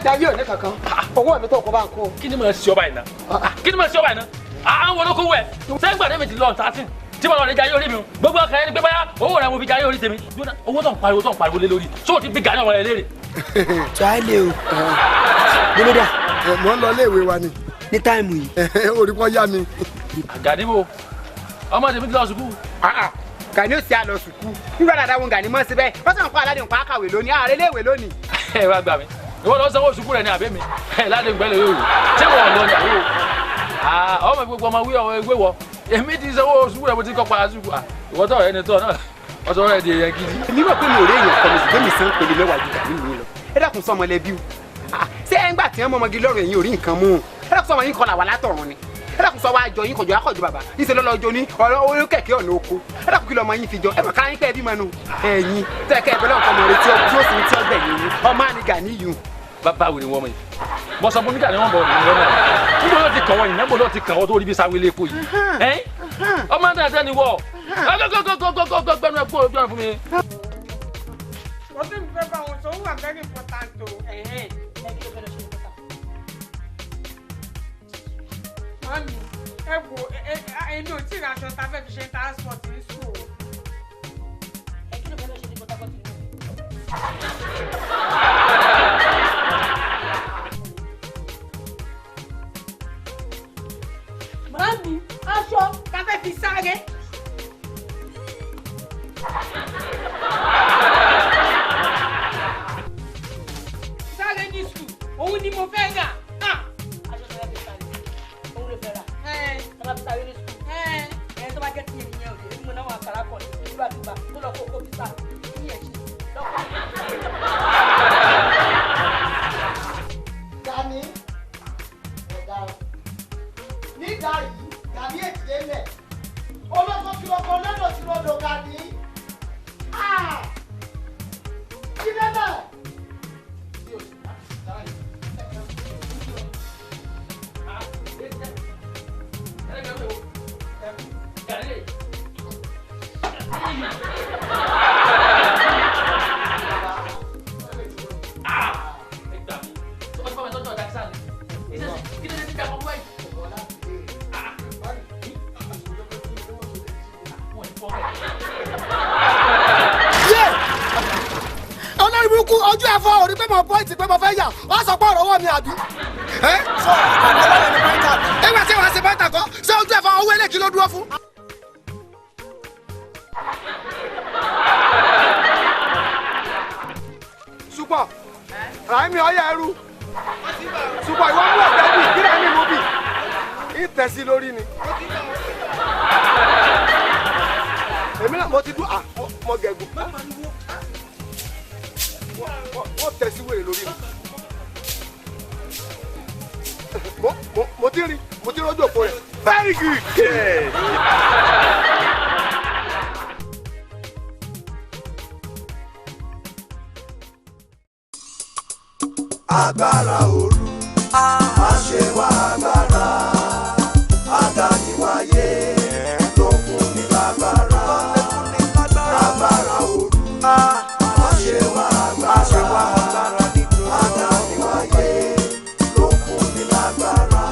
Dayo ne kankan. Owó mi tó ko ba nko. Kí ni mo ṣe ọba ina? Kí ni mo ṣe ọba ina? Àwọn olóko wẹ̀. Ṣé gbà David lọ 13. Tí mo lọ lè jayé orí mi. Gbogbo kan ẹni pé báyà owó rẹ̀ mo fi jayé orí tèmi. Owó tó ń pariwo lé lórí. So ti bí gani ọmọ rẹ̀ lérè. Chaile o. Délé mo ń lọ léèwé wa ni. Ní táìmù yìí. Orí kan yá mi. Àgàdìbò. Ọmọ tèmi ti lọ sùkúù. Gani ó sì á lọ sùkúù. Nígbà dada wọn Gani mọ́ síbẹ̀. Wọ́n sàn pa aládé nǹkan àkàwé lónìí. Ààrẹ léèwé lónìí. Ẹ wá gbà mí. Ìwọ lọ sanwó sùkúù rẹ̀ ní àbẹ́ mi. Ládé gbẹ́lẹ̀ yóò. Ṣé wọ́n lọ ní àwọ̀? Ọmọ gbogbo ọmọ wíwọ̀ wọ. Èmi ti sanwó sùkúù rẹ̀ mo ti kọ́ pa sùkúù. Ìwọ tọ̀ ẹni tọ̀ náà. Wọ́n sọ rẹ̀ di èèyàn gidi. Èmi mọ̀ pé mi ò rí èèyàn kọ́ mi sì gbé mi sán pèlè mẹ́wàá ju Gani mi lọ. Ẹ dákun sọ ọmọlẹ́bí o. Ṣé ẹ ń gbà tí wọ́n mọ ọmọge lọ́rọ̀ ẹ̀yìn orí nǹkan mú un? Ẹ dákun sọ ọmọ yín kọ́ làwà látọ̀run ni. Ẹ dákun sọ wá jọ yín kọjọ akọjọ bàbá. Níṣẹ́ lọ́lọ́jọ́ ní ọ̀rọ̀ orí kẹ̀kẹ́ ọ̀nà oko. Ẹ dákun kí lọ́mọ yín fi jọ. Ẹ mọ̀ ká yín pẹ́ bí mọ́nu. Ẹ̀yin tẹ́kẹ́ ẹ̀bẹ̀ lọ́nkọ́ ọmọ rẹ tí ó sì ń tí ó gbẹ̀yìn yín. Ọmọ àni Gani yìí. Bàbá wo ni wọ́n mọ̀ yìí? Mo sọ fún mi Gani wọ́n bọ̀ ní wọ́n náà. Níbo ló ti kàn wọ́n yìí? Níbo ló ti kàn wọ́n tó rí bí sáwélé epo yìí? Ọmọ dáadáa ni wọ́. Gbẹ́nu ẹ̀kú ojú ọ̀run fún mi. Wọ́n ti ń fẹ́ bá wọn sọ wà very important o. Mami, ẹ wo èmi ò tí ì ra aṣọ tá a fẹ́ fi ṣe transport ní school. Ẹ kí ló fẹ́ lọ ṣe ní Port Harcourt? Mami, aṣọ tá a fẹ́ fi sáré. Sáré ní school, òun ni mo fẹ́ rà. Aṣọ tó yẹ kí sáré, òun ló fẹ́ rà. Tó bá fi sáré ní school. Tó bá jẹ́ tí ènìyàn ò lè mú náà wọn àkàrà kọ̀ ní nígbàdúgbà tó lọ kó kó fi sá. Ìyẹn ṣe lọ́kọ̀. Gani ọ̀daràn nígbà yìí Gani ètìlé lẹ̀ olóko tí lọ́kọ lọ́dọ̀ tí lọ́dọ̀ Gani kí lẹ́lẹ̀. Olórí burúkú ojú ẹ̀fọ́ orí pé mo pọ́ìntì pé mo fẹ́ yà wọ́n sọ pé ọ̀rọ̀ wọ̀ mi àbí. Sọ ọlọ́run ní pọ́ìntà. Ẹgbẹ́ tí wàá ṣe pọ́ìntà kọ́ ṣé ojú ẹ̀fọ́ owó eléèkì ló dúró fún. Súpọ̀ Ràìmí ọyẹ ẹrú Súpọ̀ ìwọ mú ọ̀gá bì kí Ràìmí mú bì ìtẹ̀sí lórí ni. Èmi náà mo ti dún mo gẹ̀gùn. Wọ́n tẹ̀sí wèrè lórí mi. Mo ti rí ojú òpó rẹ̀. Very good. Agbára òru, má ṣe wá agbára, adániwáyé ló fún ní lágbára. Agbára òru, má ṣe wá agbára, adániwáyé ló fún ní lágbára.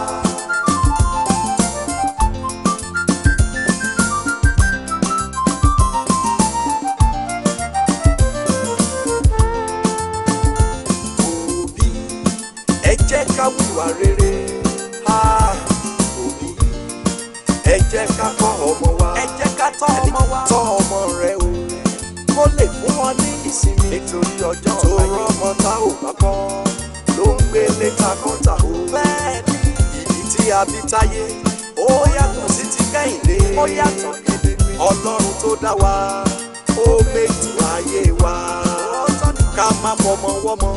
Ká wíwà rere, òbí, ẹ jẹ́ ká kọ́ ọmọ wa, ẹ jẹ́ ká tọ́ ọmọ wa, tọ́ ọmọ rẹ o, kó lè fún wọn ní ìsinmi, nítorí ọjọ́ tó rọ́mọ tá ò bá kọ́, ló ń gbé létà kọ́ńtà o. Bẹ́ẹ̀ ni ibi tí a bí táyé, ó yàtọ̀ sí ti kẹ́hìndé, ó yàtọ̀ gedegbe. Ọlọ́run tó dá wa, ó mẹ́tò ayé wa, ká má fọmọ wọ́mọ.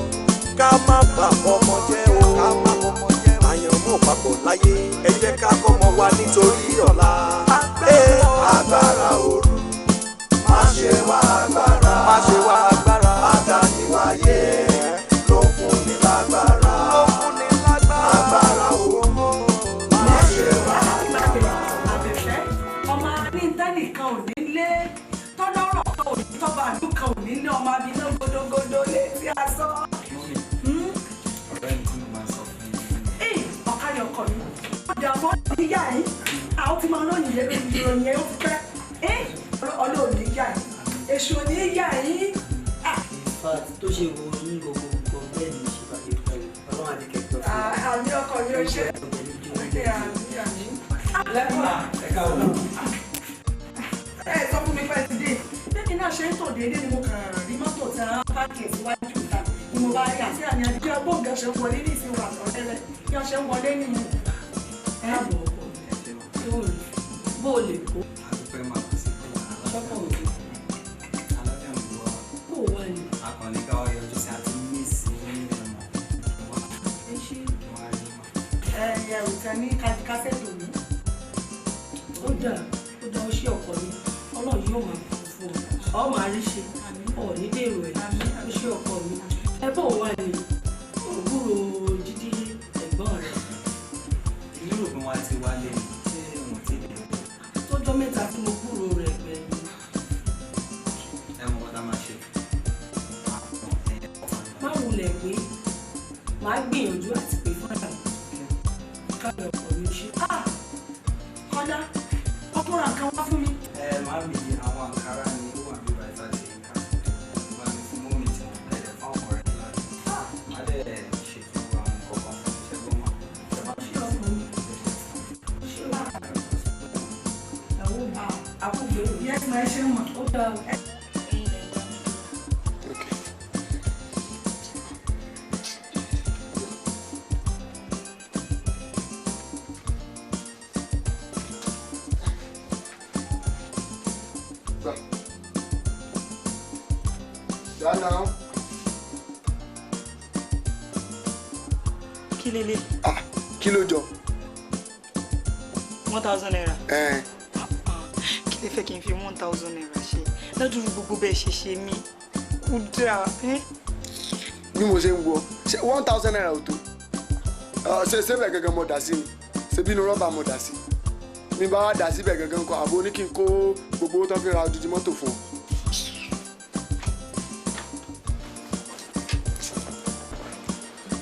Ká má bà ọmọ jẹ́ o, ká má bọmọ jẹ́ o. Àyànmọ́ papọ̀ láyé, ẹ jẹ́ ká kọ́mọ wa nítorí ọ̀la. Agbára òru, má ṣe wá agbára, má ṣe wá agbára. Adániwáyé ló fún ní lágbára, ló fún ní lágbára. Agbára òru, má ṣe wá agbára. Àbẹ̀fẹ́, ọmọ abíntẹ́nìkan ò ní lé, tọ́lọ́rọ̀ kan ò ní tọ́ba àlù kan ò ní lé ọmọ abiná gbódógbódó lé tí a sọ. àdàmọ́ ìyá yìí àwọn tí máa ń lóyìn ìròyìn yẹn ó ti pẹ́ ọlọ́ọ̀ni ìyá yìí èṣù ní ìyá yìí. tó ṣe wo ní gbogbo bẹ́ẹ̀ ni ìṣèpàdé pẹ̀lú ọlọ́run àdìkẹ́kọ̀ọ́. àmì ọkọ mi ò ṣe ẹ sọ fún mi pẹ́ ti dé bẹ́ẹ̀ni náà ṣe ń tò déédéé ni mo kàn rí mọ́tò tí a páàkì síwájú ìta ni mo bá rí àti àmì àdìjọ gbọ́ngàn ṣe ń wọlé ní ìsìn wà lọ́rẹ́rẹ́ bí wọ́n ṣe ń wọlé nìyí. ẹ bọ̀ ọkọ mi bó o lè kó. àdúpẹ́ máa kó sí pé ṣọ́kọ̀ òde. alájà ń bọ̀ bó o wà ní. akọni káwá yọjú sí àti mísì ẹ̀yà òkè ní kásẹ̀tò mi. ó dà ó ṣe ọkọ mi ọlọ́run yóò máa kú fún ọ ọ máa rí ṣe ọ ní dèrò ẹ̀ ó ṣe ọkọ mi. ẹ bọ̀ wá ní òwúrò jíjí ẹ̀gbọ́n rẹ̀. èmi rò pé wọ́n á ti wálé ní tí wọ́n ti dé. tọ́jọ́ mẹ́ta tí mo kúrò rẹ̀ gbẹ̀yìn. ẹ mọ̀ kọ́tà máa ṣe. má wulẹ̀ pé màá gbìyànjú àti pè fún àyà káàdì ọkọ̀ mi ṣe. kọ́dá ọkùnrin kan wá fún mi. máa mi àwọn àǹkárá ni ó wà ní ìbàdí láti ká máa mi fún mọ́mì tí wọ́n tẹ̀lé fáwọn ọ̀rẹ́ láti má dẹ̀ ṣètò àwọn kọ̀ọ̀kan fún ìṣẹ́gun mọ́. ṣé ọkùnrin ṣé wà àwọn àkùgbé yẹn máa ṣe mọ̀ ó dá o. Now. Kí lélẹ̀? Kí ló jọ? 1,000 naira. Kí lè fẹ́ kí n fi 1,000 naira ṣe? Ládùúgbò gbogbo bẹ́ẹ̀ ṣe mí. Kúdà. Bí mo ṣe ń wọ, ṣe 1,000 naira ò tó? Ṣé bẹ́ẹ̀ gangan mo dà sí ni? Ṣé bínú rọ́bà mo dà sí? Mi bá wá dà síbẹ̀ gangan kọ́ àbó ní kí n kó gbogbo owó tán fi ra odidi mọ́tò fún ọ.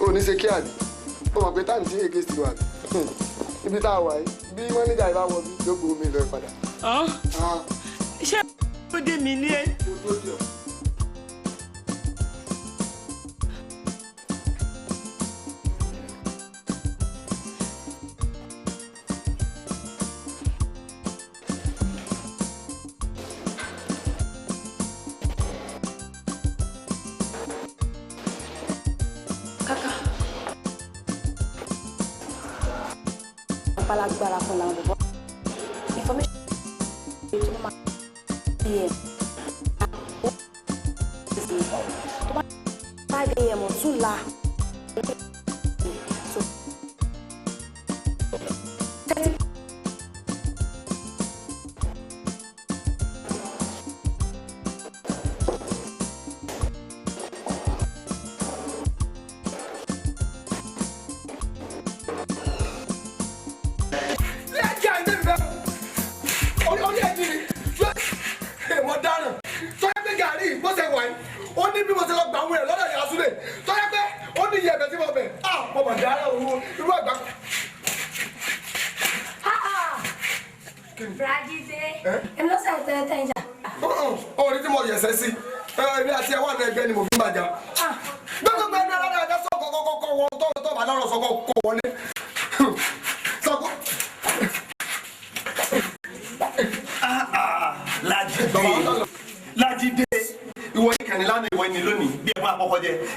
O ní ṣe kí àbí o mọ̀ pé táìmù tí èké sí wa bí ibi tá a wà yìí bí mọ́níjà ìbá wọ bí yóò gbowó mi lọ padà. Ṣé ó dé mi ní ẹ? Agbara kan làwọn bọ̀bọ̀ information tó máa bí ẹ̀ tó bá 5 AM ọ̀tún la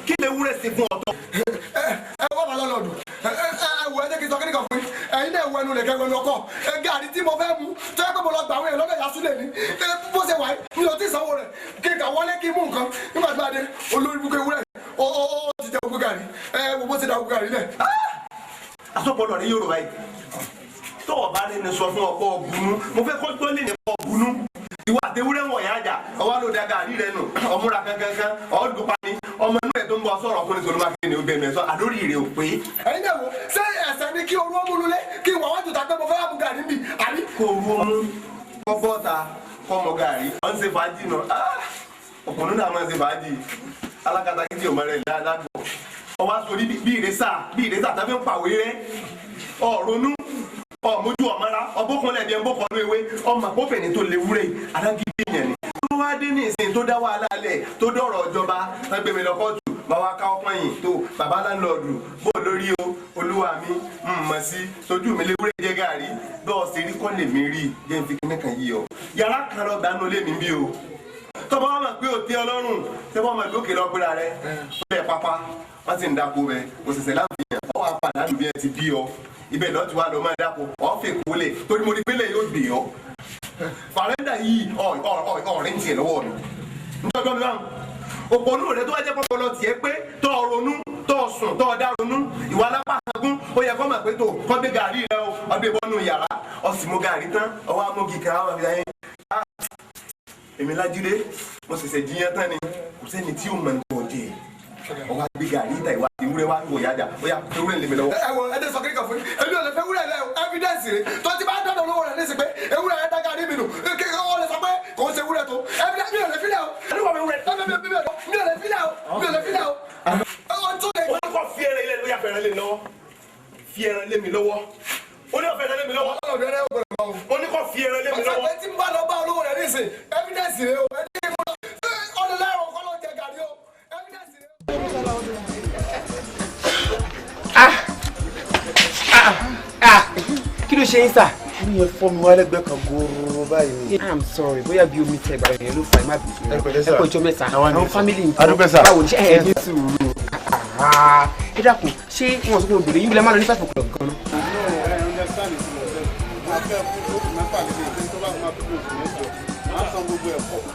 kí lè wúrẹ́ sí fún ọ̀tọ̀. Wọ́n bá lọ́lọ́dún ẹ̀wọ̀ ẹ̀jẹ̀ kì í sọ kíníkan fún yín ẹ̀yin náà ẹ̀wọ̀ ẹnu lẹ̀kẹ́ ẹ̀wọ̀ ẹnu ọkọ̀ gàrí tí mo fẹ́ mu tó yẹ pé mo lọ gbà wọ́n yẹn lọ́dọ̀ yà súlẹ̀ ní bó ṣe wà ní o ti sanwó rẹ̀ kí n kà wọlé kí n mú nǹkan nígbà tí wọ́n adé olórí bukẹ́ wúrẹ́ ó ti jẹ ogun gàrí wo bó ṣe da ogun gàrí lẹ̀. asọ́pọ̀lọ̀ ní Yorùbá yìí tó o bá ní sọ fún ọkọ̀ ọ̀bùnú mo fẹ́ kọ́ tó lè ní ọ̀bùnú ìwà àtẹwúrẹ́ wọ̀nyí àjà ọwọ́ ló da gàrí rẹ nù ọmúra kankan ọ̀dùnpá ni ọmọ inú ẹ̀ tó ń bọ̀ sọ̀rọ̀ fún nítorí máa fi ní obìnrin mẹ́sàn àdórí rẹ̀ ò pé. ẹ̀yin náà wo ṣé ẹ̀sẹ̀ ni kí orú ọmú lulẹ̀ kí ìwà wájú ta pé mo fẹ́ mú gàrí bì àbí. kò rú ọmú kọ́ bọ́ta kọ́mọ gàrí ọ̀ ń ṣe fàájì náà ọkùnrin náà máa ń ṣe fàájì alákatá kí tí o máa rẹ̀ ládùn ọwọ́ àsọ̀rí bí ìrẹsà tàbí ń pàwé rẹ̀ ọ̀rọ̀nú ọmọjú ọmọra ọbọkùnrin ẹbí ẹbọkọ ọdún ewé ọmọ àpòfẹ̀ní tó léwúrẹ́ alágídí yẹn ni tó wá dé ní ìsìn tó dá wàhálà lẹ̀ tó dọ̀rọ̀ ìjọba ẹgbẹ̀mí lọ́kọ́tù máa wá ká ọpọ́n yìí tó bàbá láńlọ́ọ̀dù bó lórí o olúwa mi mọ̀ sí sojú mi léwúrẹ́ jẹ́ gàrí bọ́ọ̀ sì rí kọ́ lèmi rí jẹ́ n fi kíní kan yí ọ yàrá kan lọ gbanú lé mi bí o tọ́ba wà máa pé òtí ọlọ́run tẹ́wọ́n máa lókè lọ́gbéra rẹ bẹ́ẹ̀ pápá wọ́n ti ń dako rẹ òṣìṣẹ́ láǹfìyàn ọ wà padà lù bí ẹ ti bí ọ ibẹ̀ lọ́ọ́ ti wá lọ máa dako ọ fẹ́ kólẹ̀ torí mo rí pélé yóò gbé ọ fàrẹ́ndà yìí ọ̀rẹ́ ń tiẹ̀ lọ́wọ́ mi nítorí mi báwọn òpònú rẹ tó wá jẹ́ pọ́pọ́ lọ tiẹ̀ pé tọ́ ọ ronú tọ́ ọ sùn tọ́ ọ dá ronú ìwà alápàgún ó yẹ kó mà pé tó kọ́ gbé gàrí rẹ o ọdún ìbọnú yàrá ọ sì mú gàrí tán ọwọ́ amógi kan àwọn àbíyá yẹn èmi Lájídé mo ṣẹ̀ṣẹ̀ jiyàn tán ni kò sẹ́ni tí ó mọ̀ ní ọ̀jẹ̀ ọwọ́ àgbé gàrí ìta ìwà ìwúrẹ́ wa wò yájà ó yà ewúrẹ́ lè mi lọ́wọ́. ẹ wo ẹ dẹ sọ kékeré fún mi èmi ò lè fẹ́ wúrẹ́ lẹ evidence rẹ tó ti bá dọ̀dọ̀ lọ́wọ́ rẹ lẹ́sìn pé ewúrẹ́ yẹn dá gàrí mi nù kékeré wọn lè sọ pé kò ń ṣe wúrẹ́ tó evidence mi ò lè fi lẹ o. mi ò lè fi lẹ o mi ò lè fi lẹ o. wọ́n kọ́ fi ẹran ilé lóyà fẹ́ràn lé mi lọ́wọ́ fi ẹran lé mi lọ́wọ́ ó ní ọ̀fẹ́ lé mi lọ́wọ́ ó ní kọ́ fi ẹran lé mi lọ́wọ́. ọ̀sẹ̀ tí ń bá lọ bá olówó rẹ̀ nísìn evidence rẹ o ọdún lẹ́rọ̀ kọ́ ló jẹ gàrí o evidence rẹ. kí ló ṣe ń sà. mi yẹn fọ́ mi wá lẹ́gbẹ̀ẹ́ kan gbòòrò báyìí. I'm sorry bóyá bí omi tẹ ìgbà yẹn ló fà má bì í. ẹ kò jọ mẹ́ta àwọn family nǹkan báwo ni ṣe ẹ ní sùúrù. ẹ dákun ṣé wọn sọ pé obìnrin yìí lè má lọ ní 5 o'clock gan-an.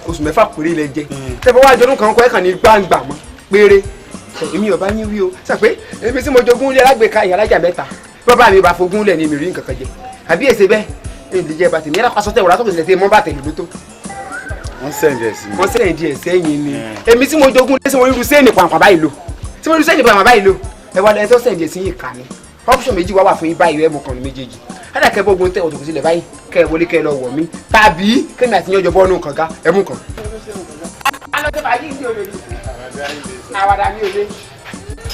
oṣù mẹ́fà péré lẹ jẹ tẹ́ bá wá jọdún kan kọ́ ẹ̀ kàn ní gbàǹgbà mọ́ péré èmi ò bá yín wí o sọ pé èmi tí mo jogún lé alágbèéká ìyá alájà mẹ́ta bàbá mi bá fogún lẹ̀ ní èmi rí nǹkan kan jẹ àbí èsè bẹ́ẹ̀ èdè jẹ bàtì ní ẹ̀rọ aṣọ tẹ̀wọ̀rọ̀ àtọ́kùn ìṣẹ̀lẹ̀ mọ́ bàtẹ̀ ìlú tó. wọ́n sẹ́ǹdì ẹ̀ sí mi. wọ́n sẹ́ǹdì ẹ̀ sẹ́yìn ni èmi tí mo jogún lé sí mo irú sẹ́ẹ̀nì pàǹpà báyìí lò tí mo irú sẹ́ẹ̀nì pàǹpà báyìí lò ẹ wá lẹ́yìn tó sẹ́ǹdì ẹ̀ sí yìí kà ní option méjì wá wà fún yín báyìí ẹ̀ mọ̀ kan ní méjèèjì ẹ̀dá kẹ́ bọ́ gbóńtẹ́ òtòkù sílẹ̀ báyìí kẹ́ ẹ wọlé kẹ́ ẹ lọ wọ̀ mí tàbí kẹ́mi àti yànjọ bọ́ọ̀nù kànga ẹ̀ mú kan. alọ́jọ́ bá yí ní òye àwàdà mi ò lé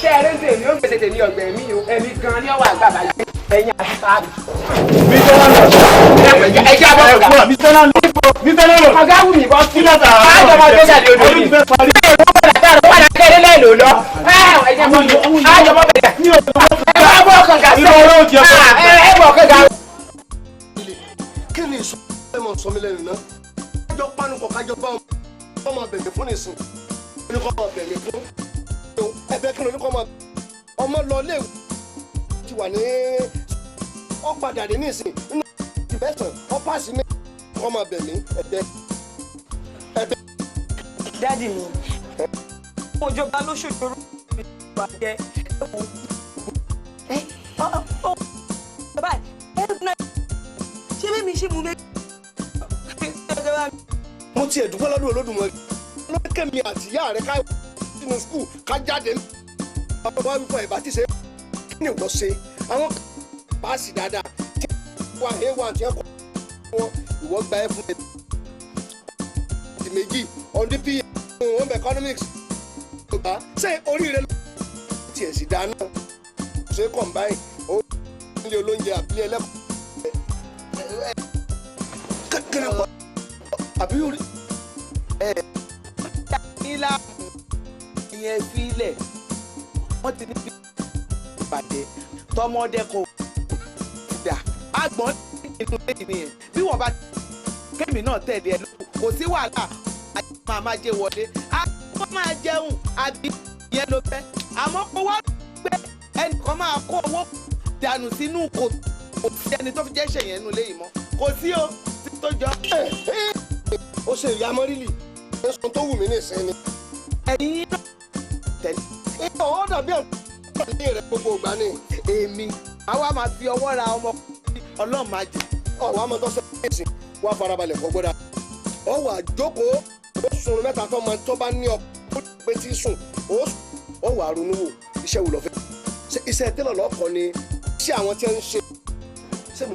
ṣé ẹ rẹ́ńtẹ̀ mi ó ń gbèsè tèmi ọ̀gbẹ́ mi o ẹ̀mí gan-an ní ọwọ́ àgbà báyìí ẹ̀yìn àti sáàbì. ẹ̀jẹ̀ abọ́ ọ̀gá ọ̀gá wù mí bọ́ sí lọ́sà àjọmọ tó jáde odò mi wọ́n padà kéré lẹ́ẹ̀lò lọ ẹ̀jẹ̀ bọ́ àjọmọ bẹ̀rẹ̀ ẹ̀ bọ́ kànga sí ẹ̀ bọ́ kànga. kí ni ìṣó ẹ mọ̀ sọmi lẹ́nu náà kájọ panu kọ kájọ bá ọmọ bẹ̀rẹ̀ fún nìsín oníkọ́ ọmọ bẹ̀rẹ̀ fún ẹ̀bẹ̀ kí ni oníkọ́ ọmọ lọ léwu ti wà ní ọ̀padà dé nísìn nínú ìbẹ́sàn ọ̀pàṣì mi ọmọ bẹ̀mí ẹ̀bẹ̀. dádì mi mo jọba lóṣooṣù ìgbà jẹ ṣé bí mi ṣe mú méjì. mo tiẹ̀ dúpẹ́ lọ́dún Olódùmarè lókèmí àti ìyá rẹ̀ ká sínú skul ká jáde ní ọmọ wa wípé ìbá ti ṣe kí ni ìwọ ṣe àwọn páàsì dáadáa tí wọ́n wá a1 tí wọ́n kọ́ wọn ìwọ gba ẹ fún ẹ ti méjì ọdún pa home economics yorùbá ṣé oríire ló tiẹ̀ sì dáná ṣe combine ó ní olóúnjẹ àbílẹ̀ ẹlẹ́kọ̀ọ́ kékeré wọn àbí orí nílá ìyẹn sílẹ̀ wọ́n ti ní bí ìbàdẹ́ tọmọdé kò dà àgbọ̀n nínú lẹ́yìn nìyẹn bí wọ́n bá kémi náà tẹ̀lé ẹ kò sí wàhálà àti máa jẹ wọlé àwọn máa jẹun àbí ìyẹn ló fẹ́ àmọ́ kó wá pé ẹnìkan máa kó owó dànù sínú kò sí ẹni tó fi jẹ́ ṣèyẹn nínú lẹ́yìn mọ́ kò sí o tí tó jọ. ó ṣe ìyá mọ́rìlì ẹ̀sùn tó wù mí ní ìsinmi. ẹ̀yin náà tẹ̀lé. ó dàbí ọ̀pọ̀ ní rẹ̀ gbogbo ìgbà ni. èmi àwa máa fi ọwọ́ ra ọmọ ọlọ́run máa jẹ. ọ̀wá máa tọ́ sẹ́yìn ìsìn wá farabalẹ̀ kọ́ gbọ́dọ̀. ọ wà jókòó ó sùn mẹ́ta tó máa tó bá ní ọkọ̀ pé tí sùn ó wà ronú wò iṣẹ́ wò lọ́fẹ́. iṣẹ́ tẹ́lọ̀ lọ́kọ̀ ni iṣẹ́ àwọn tí wọ́n ń ṣe. sẹ́mi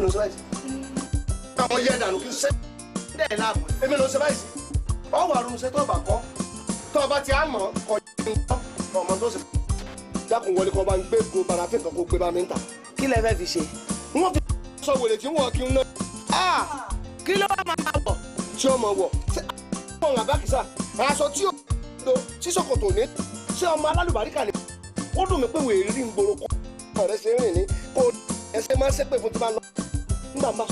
ló sọ báyìí. àwọn yẹ dànù kí n sẹ́. dẹ́ẹ̀ láàmú. èmi ló ṣe báyìí sí. ọ wà ronú ṣe tó bà kọ́ tó bá ti á mọ̀ kọ́ ọmọ tó ṣe. dákun wọlé kan bá ń gbé go barafin kan kó gbé bá mi ń tà kí lẹ fẹ́ fi ṣe. wọ́n fi sọ wèrè tí wọ́n kí ń ná. kí ló wá máa wọ̀. tí ọmọ wọ̀ ọmọ àbákísà aṣọ tí ó lo sísọkòtò ní ṣé ọmọ alálùbáríkà ni ó dùn mí pé wèrè rí ń gbòòrò kó ọ̀rẹ́ ṣe rìn ní kó ẹsẹ̀ máa ń ṣépè fún tí máa ń lọ nígbà máa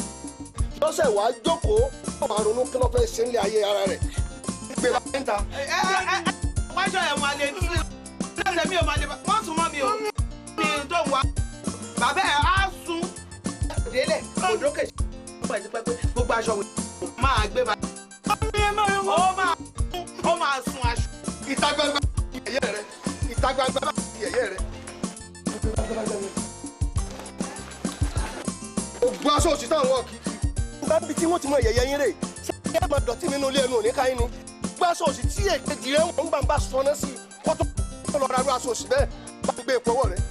lọ́sẹ̀ wàá jókòó ọmọ àrùn kí ló fẹ́ ṣe ń lé ayé ara rẹ̀ gbé bá ń ta. wájọ ẹ̀ máa lè ní ilé mi ò máa lè wọ́n sún mọ́ mi ò mi tó ń wá bàbá ẹ̀ á sún délẹ̀ òdókè ṣe gbogbo aṣọ wẹ̀ máa gbé bá ó máa sun aṣọ. ìta gbangba yẹ̀yẹ́ rẹ̀ ìta gbangba yẹ̀yẹ́ rẹ̀. ògbó aṣọ òṣìṣẹ́ àwọn ọ̀kì bá bí tí wọ́n ti mọ yẹ̀yẹ́ yín rè ṣé ẹ máa dọ̀tí nínú ilé ẹnu òní káyín ni gbé aṣọ òṣì tí èkejì rẹ̀ ń gbà ń bá sọná sí kó tó lọ ra aṣọ òṣì bẹ́ẹ̀ bá gbé ìpọ́wọ́ rẹ̀.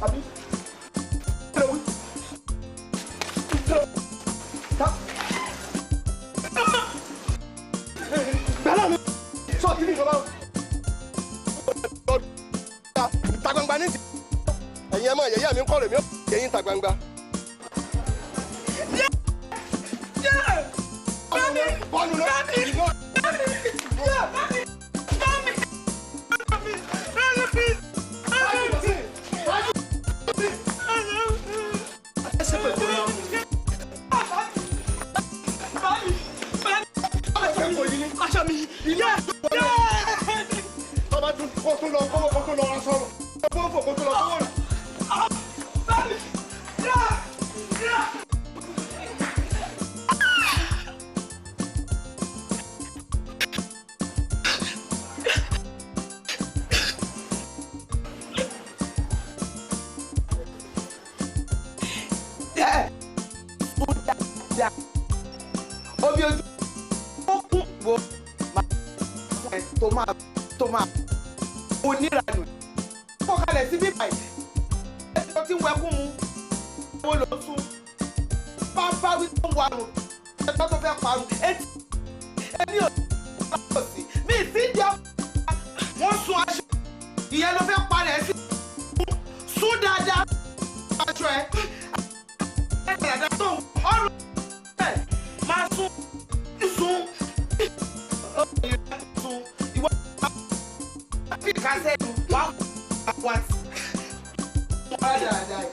àbí kílẹ̀ wí gbẹ́lá mi sọ kí ni ìjọba ìta gbangba ní ti ẹ̀yin ẹ̀ máa yẹ̀yẹ́ mi ń kọ́ rẹ̀ mi ó yẹ̀yìn ìta gbangba. omi ojú ó kún wo tó máa oníranù kó kalẹ̀ sí bíbá yìí ẹ̀sọ́ tí ń wẹkún mu owó ló tún bá wí tó ń warùn ẹ̀sọ́ tó fẹ́ parun ẹni ò sí mi sí ìdí wọ́n sun aṣọ ìyẹn ló fẹ́ parẹ́ sí sún dáadáa aṣọ ẹ̀ dáadáa tó ọrùn ẹ̀ máa sún ìwọ fi kásẹ̀ wá wá sí wá dáadáa.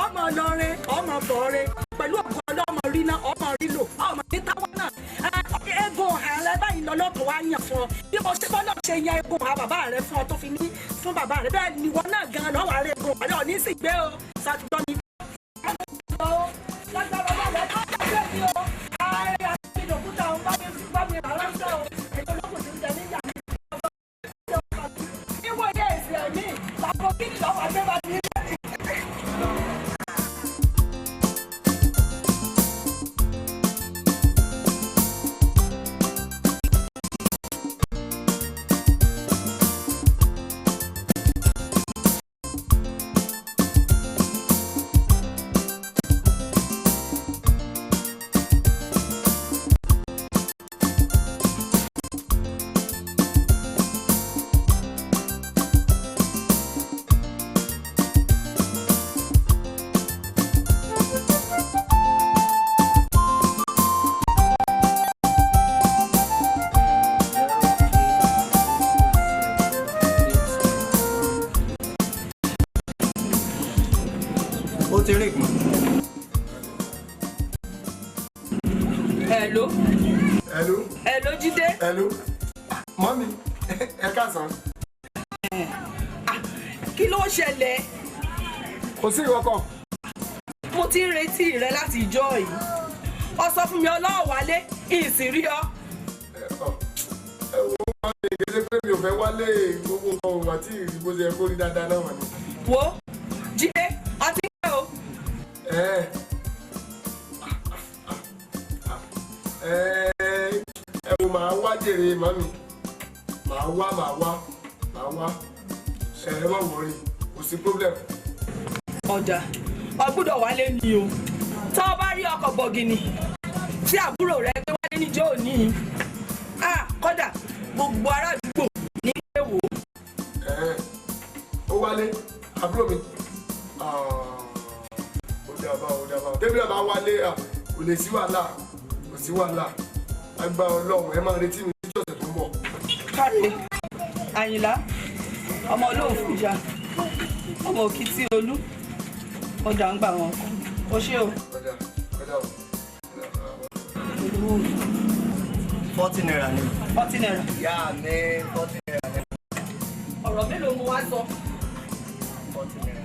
ọmọ lọrin ọmọ bọ̀ọ̀rẹ́ pẹ̀lú ọkọ̀ ọlọ́mọ rí náà ọmọ rí lò ọmọ ní táwọn náà eégún ààrẹ báyìí lọ́lọ́kọ̀ wá yàn fún ọ bí mo ṣe bọ́lọ̀ ṣe yan eégún ha bàbá rẹ fún ọ tó fi ní fún bàbá rẹ bẹ́ẹ̀ ni ìwọ náà gan lọ́wọ́ ààrẹ eégún ààrẹ ò ní sì gbé o ṣàtúntọ́ mi. lágbára ọlọ́run tó ń bá mi o ààrẹ àti ìdòkúta òun bá mi rárá sọ ètò olókùn ti ń jẹ níyà níwò yẹ èsì ẹ̀mí làbọ̀ kí ni lọ́wọ́ àgbẹ̀ bá ti Hello. Hello. Hello, Jídé. Hello. Mọ́mí, ẹ káàsán. Kí ló ṣẹlẹ̀? Kò sí ìwọ́kọ̀. Mo ti ń retí rẹ láti ìjọ́ yìí. Ó sọ fún mi ọlọ́ọ̀ wálé, ìsìn rí ọ. Ẹ̀wọ̀n máa ń lè gẹ́gẹ́ pé mi ò fẹ́ wálé gbogbo nǹkan òun àti ìrìbó ṣe kó rí dáadáa náà wà ní. Wo, Jídé, ọtí ń pẹ́ o. Ẹ̀wọ̀n máa wá jèrè màmí máa wá ẹ má wọrí kò sí problem. ọ̀dà ọgbọ́dọ̀ wálé ni o tó o bá rí ọkọ̀ bọ̀gìnì tí àbúrò rẹ gbé wálé níjọ́ òní kódà gbogbo ará àdúgbò ní ilé wò. ó wálé àbúrò mi ó dábàá débìlẹ̀ bá wálé kò lè sí wàhálà agbára Ọlọ́run ẹ máa retí mi ní ọ̀sẹ̀ tó ń bọ̀. káre Àyìnlá ọmọ olóòfù jà ọmọ òkìtì olú ọjà ń gbà wọn o ṣé o. 40 naira ni. 40 naira. Ìyá mi 40 naira ni. ọ̀rọ̀ mélòó mo wá sọ. 40 naira.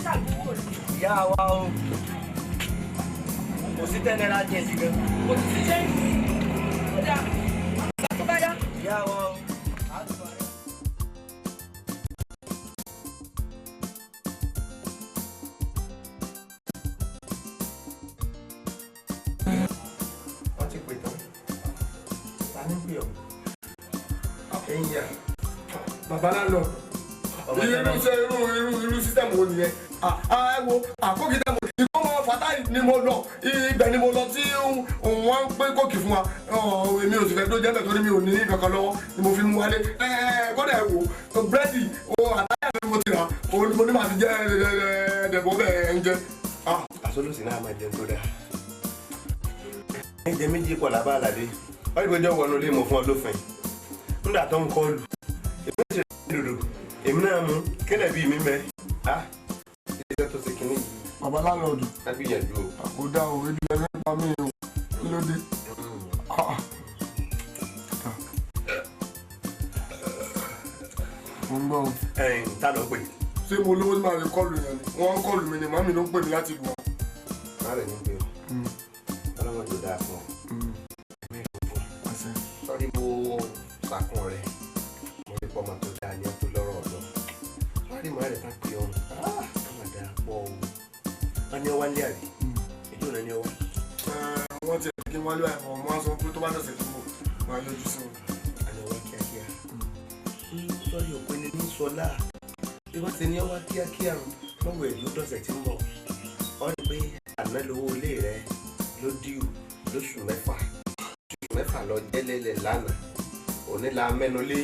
ṣàgbéwò rẹ̀. Ìyá wa o kò sí 10 naira jẹ́ sí gan. kò sí sí jẹ́ ọjà ìgbà tó bá yá. Ìyá wa o. Bàbá lọ irú sísẹ́mù wo nìyẹn ẹ wo àkókìtà mo ìkómọ fatai ni mo lọ ibẹ̀ ni mo lọ tí wọ́n ń pé kókì fún wa èmi ò sì fẹ́ tó jẹ́ bẹ̀ torí mi ò ní kankan lọ́wọ́ ni mo fi mú wálé kọ́dà ẹ wo búrẹ́dì àtàyà mi mo ti rà mo ní màá fi jẹ́ ẹ̀ẹ́dẹ̀bọ̀ bẹ́ẹ̀ ń jẹ́. àsolósì náà máa jẹun tó dáa ẹ̀jẹ̀ méjì pọ̀ lábá àlàdé wọ́n ti gbẹ́jọ́ wọnú ilé mo fún ọ lófin nígbà tó ń kọ́ lù dòdò èmi náà mú kílẹ̀ bíi mi mẹ́ iṣẹ́ tó ṣe kínní. Bàbá láńlọ́ọ̀dù. a gbìyànjú o. àkódá o ebi ẹgbẹ́ pa mí o kí ló dé. mo ń gbọ́ o. Ta ló pè. ṣé mo lówó tí màá lè kọlù yẹn ni wọ́n ń kọlù mi ni màmí ló ń pè mí láti lù wọ́n. má rẹ̀ ní pé o ọlọ́mọ tó dáa fún ọ. sọ́rí mo sàkún rẹ̀ mo rí pọ́ ọmọ tó dáa ní ọtún lọ́rọ̀ ọ̀dọ́ wọ́n rí màá rẹ̀ tán pé ọ̀hún ọmọ dáa pọ̀ o wọ́n ní ọwá ń lé àbí ìjọ náà ní ọwá. wọ́n ti ẹ̀ kí wọ́n lé àìmọ̀ wọ́n á sọ pé tó bá dọ̀sẹ̀ tó mọ̀ máa yọjú sí wọn. àná wá kíákíá sọ́rí òpin ní sọlá bí wọ́n ti ní ọwá kíákíá lọ́wọ́ ẹ̀ ló dọ̀sẹ̀ tí ń bọ̀ wọ́n rí pé àná lówó ilé rẹ̀ ló díù lóṣù mẹ́fà lọ jẹ́lẹ́lẹ̀ lánàá òní la mẹ́nu lé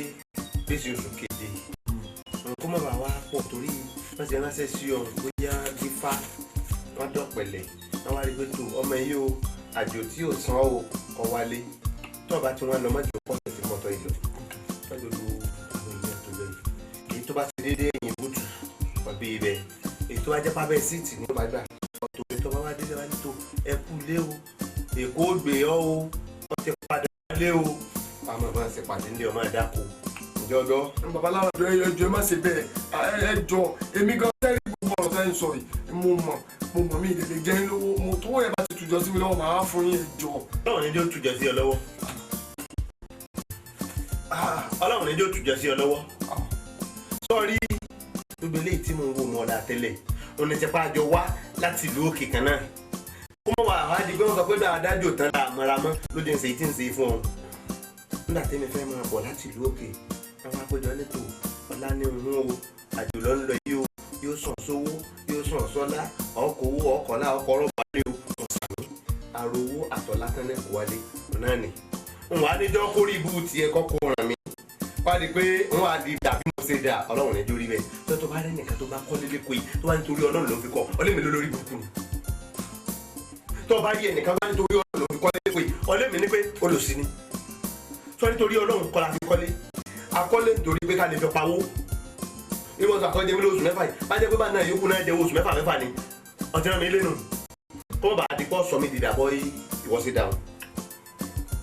gbèsè oṣù keje nǹkan mọ̀ bá wá pọ̀ torí wọ́n ti ránṣẹ́ sí ọ bóyá dífá wọ́n dọ̀pẹ̀lẹ̀ wọ́n wá rí pé tó ọmọ yìí o àjò tí ò san o kọ wálé tó ọba tí wọ́n lọ mọ́jọ pọ̀sẹ̀ tí mọ́tọ́ ìlọ wọ́n lò lo àwọn èèyàn tó lọ yìí èyí tó bá ti dédé ẹ̀yìn bùtù wọ́n bí ibẹ̀ èyí tó bá jẹ́ pábẹ́ síìtì ní ọba gbà ọ̀tọ̀ èyí tó bá wá dédé wá ní tó ẹkú lé o èkó gbé ọ o wọ́n ti padà lé o àmọ́ máa ṣe pàdé ní ọmọ àdáko ìjọdọ. bàbá láńlọ́ọ̀dù ẹjọ́ ẹ má ṣe bẹ́ẹ̀ ẹjọ́ èmi gan tẹ́rí gbogbo ọ̀rọ̀ tẹ́ ń sọ yìí mo mọ̀ mí ìdèdè jẹ́ lówó mo tó wọ́n yẹn bá ti tùjọ sí mi lọ́wọ́ màá fún yín ẹjọ́. ọlọ́run ní jẹ́ ó tùjọ sí ọ lọ́wọ́ ọlọ́run ní jẹ́ ó tùjọ sí ọ lọ́wọ́ sọ́ọ́rí gbogbo eléyìí tí mo ń wò mọ́ ọ̀dà tẹ́lẹ̀ òun ní tipa àjọ wá láti ìlú òkè kan náà kó mọ̀ wá wá di pé wọ́n sọ pé dáadájò tán là mọ́ra mọ́ lóde ń ṣe tí ń ṣe fún ọ nígbà tẹ́mi fẹ́ máa bọ̀ láti ìlú òkè àwọn àpéjọ nítò ọ̀la ní òun o àjò lọ ń lọ yìí o yóò sàn sówó yóò sàn sọ́lá ọkọ̀ owó ọkọ̀lá ọkọ̀ ọ̀rọ̀ wálé o ọ̀sán àròwó àtọ̀lá tẹ́lẹ̀ kò wálé náà ni n wà á níjọ́ kórí ibú tiẹ̀ kọ́kọ́ ràn mí wá di pé n wà á di dàbí mo ṣe dà ọlọ́run ní jórí bẹ́ẹ̀ tó bá rẹ́ nìkan tó bá kọ́ lélẹ́ kó yìí tó bá nítorí ọlọ́run ló fi kọ́ ọlẹ́mi ló lórí burúkú ni tó bá rí ẹnìkan bá nítorí ọlọ́run ló fi kọ́ lélẹ́ kó yìí ọlẹ́mi ní pé olùsí ni sọ nítorí ọlọ́run kọ́ la fi kọ́lé akọ́lé nítorí pé ká lè fi pawó ìwọ sọ àkọ́jẹ́ mi lóṣù mẹ́fà yìí bá jẹ́ pé bá náà yókù náà jẹ́ oṣù mẹ́fà ni ọtí náà mi lé nù kó bá a di kọ́ sọ mi dìdà bọ́ ìwọ sí dáhùn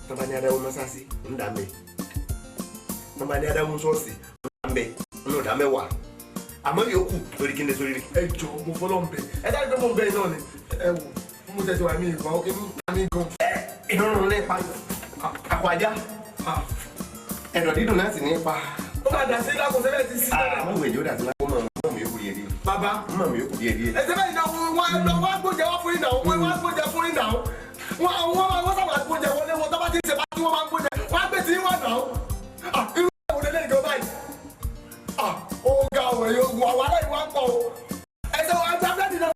tọ́ba ní adáwó mọ́sáàsì ń dà mẹ́ tọ́ba ní adáwó sọ́ọ̀sì ń dà mẹ́ ń dà mẹ́wàá àmọ́ yòókù lórí kí n lè sórí rí. ẹ jọ mo fọlọ́ ń bẹ ẹ dájú pé mo ń bẹ náà ni ẹ wò mo tẹ̀sí wà mí ìgbọ́n inú ta mí gan. ìrọ̀rùn ní ipa àkọ́já ẹ̀dọ̀ dídùn náà sì ní ipa. ó máa dà sí lákòóso bẹ́ẹ̀ ti sí. àwọn ìwé ìjọ dà sí lákòóso mọ̀ mi ò kú yẹ dé. bàbá mọ̀ mi ò kú díẹ̀ díẹ̀. ẹsẹ̀ bẹ́ẹ̀ náà wọ́n gbóúnjẹ wá fún yín náà wọ́n gbóúnjẹ fún yín náà wọ́n sábà gbóúnjẹ wọlé wọn tó bá ti ṣe bá tí wọ́n máa ń gbóúnjẹ wọ́n á gbé tí wọ́n náà irú ẹ̀wọ̀n lélẹ̀ ìgbà báyìí ó ga ọ̀rọ̀ yìí wà wàhálà ìwà ń pọ̀ o ẹsẹ̀ wọn gbá bẹ́ẹ̀ nínú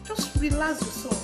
just relax yourself.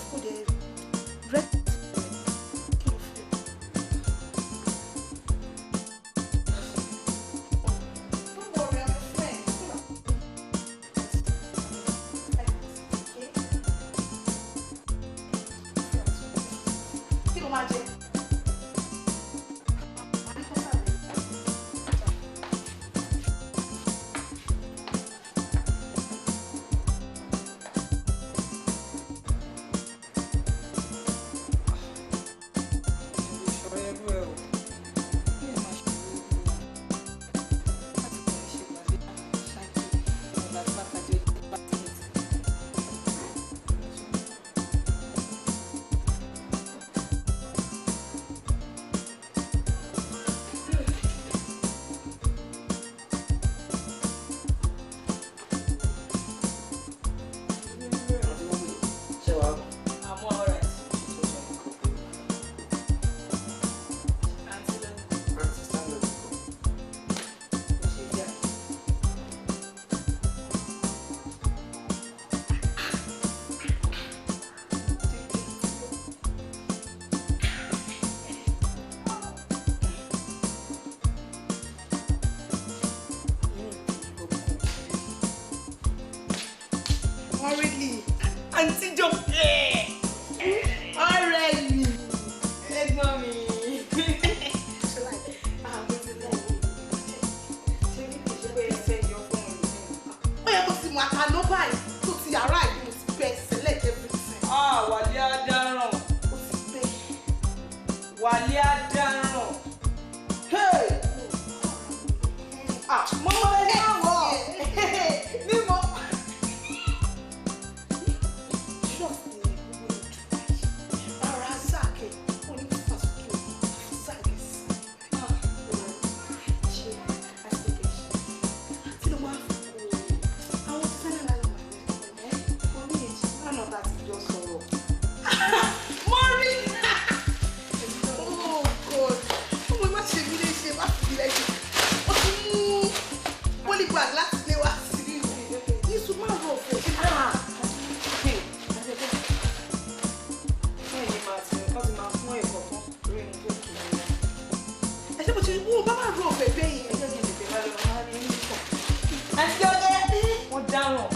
dáràn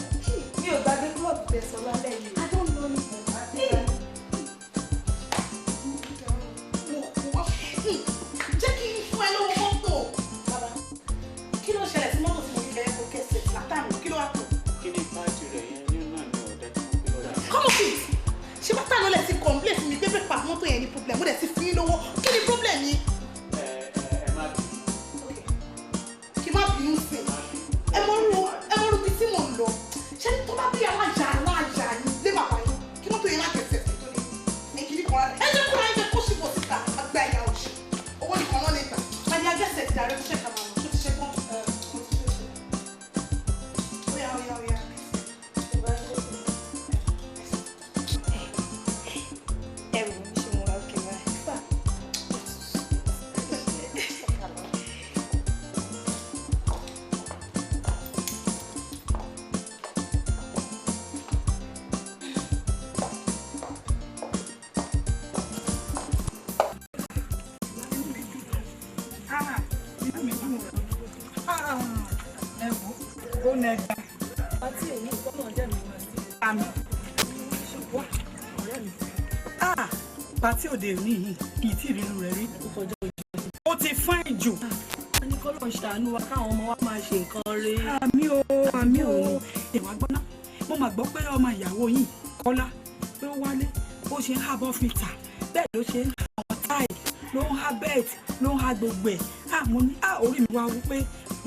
mi ò gbàgbé club tẹ̀sán lálẹ́ yìí. I don't know anything. mọ́tò yẹn ní problem mo dẹ̀ ti fún yín lówó kí ni problem yìí. kí má bínú sí ẹ mọ́rú bí tí mò ń lọ ṣé tó bá bí alájà ní ilé bàbá yín kí mọ́tò yẹn má tẹ̀sẹ̀ sí tó ní ẹ̀kíní kan rárá ẹ jẹ́ kó ráyè kó ṣì bọ̀ síta àgbà ẹ̀yà òṣì owó nìkan náà lè gbà máa ní agẹ́sẹ̀ ti dàrẹ́ tó ṣe kàmá lọ tó ti ṣe tán óyá. Pàtí òde òní yìí kì í tí ìrìnnú rẹ̀ rí ọjọ́ ìjọ. Ó ti fáìn jù. Wọ́n ní kọ́lọ̀ ṣàánú wa káwọn ọmọ wa máa ṣe nǹkan rẹ̀. Àmì o. Ìwà gbọ́ná. Mo mà gbọ́ pé ọmọ ìyàwó yìí Kọ́lá pé ó wálé bó ṣe ń há bọ́fìtà bẹ́ẹ̀ ló ṣe ń há àwọn táì ló ń há bẹ́ẹ̀tì ló ń há gbogbo ẹ̀. Mo ní orí mi wá wípé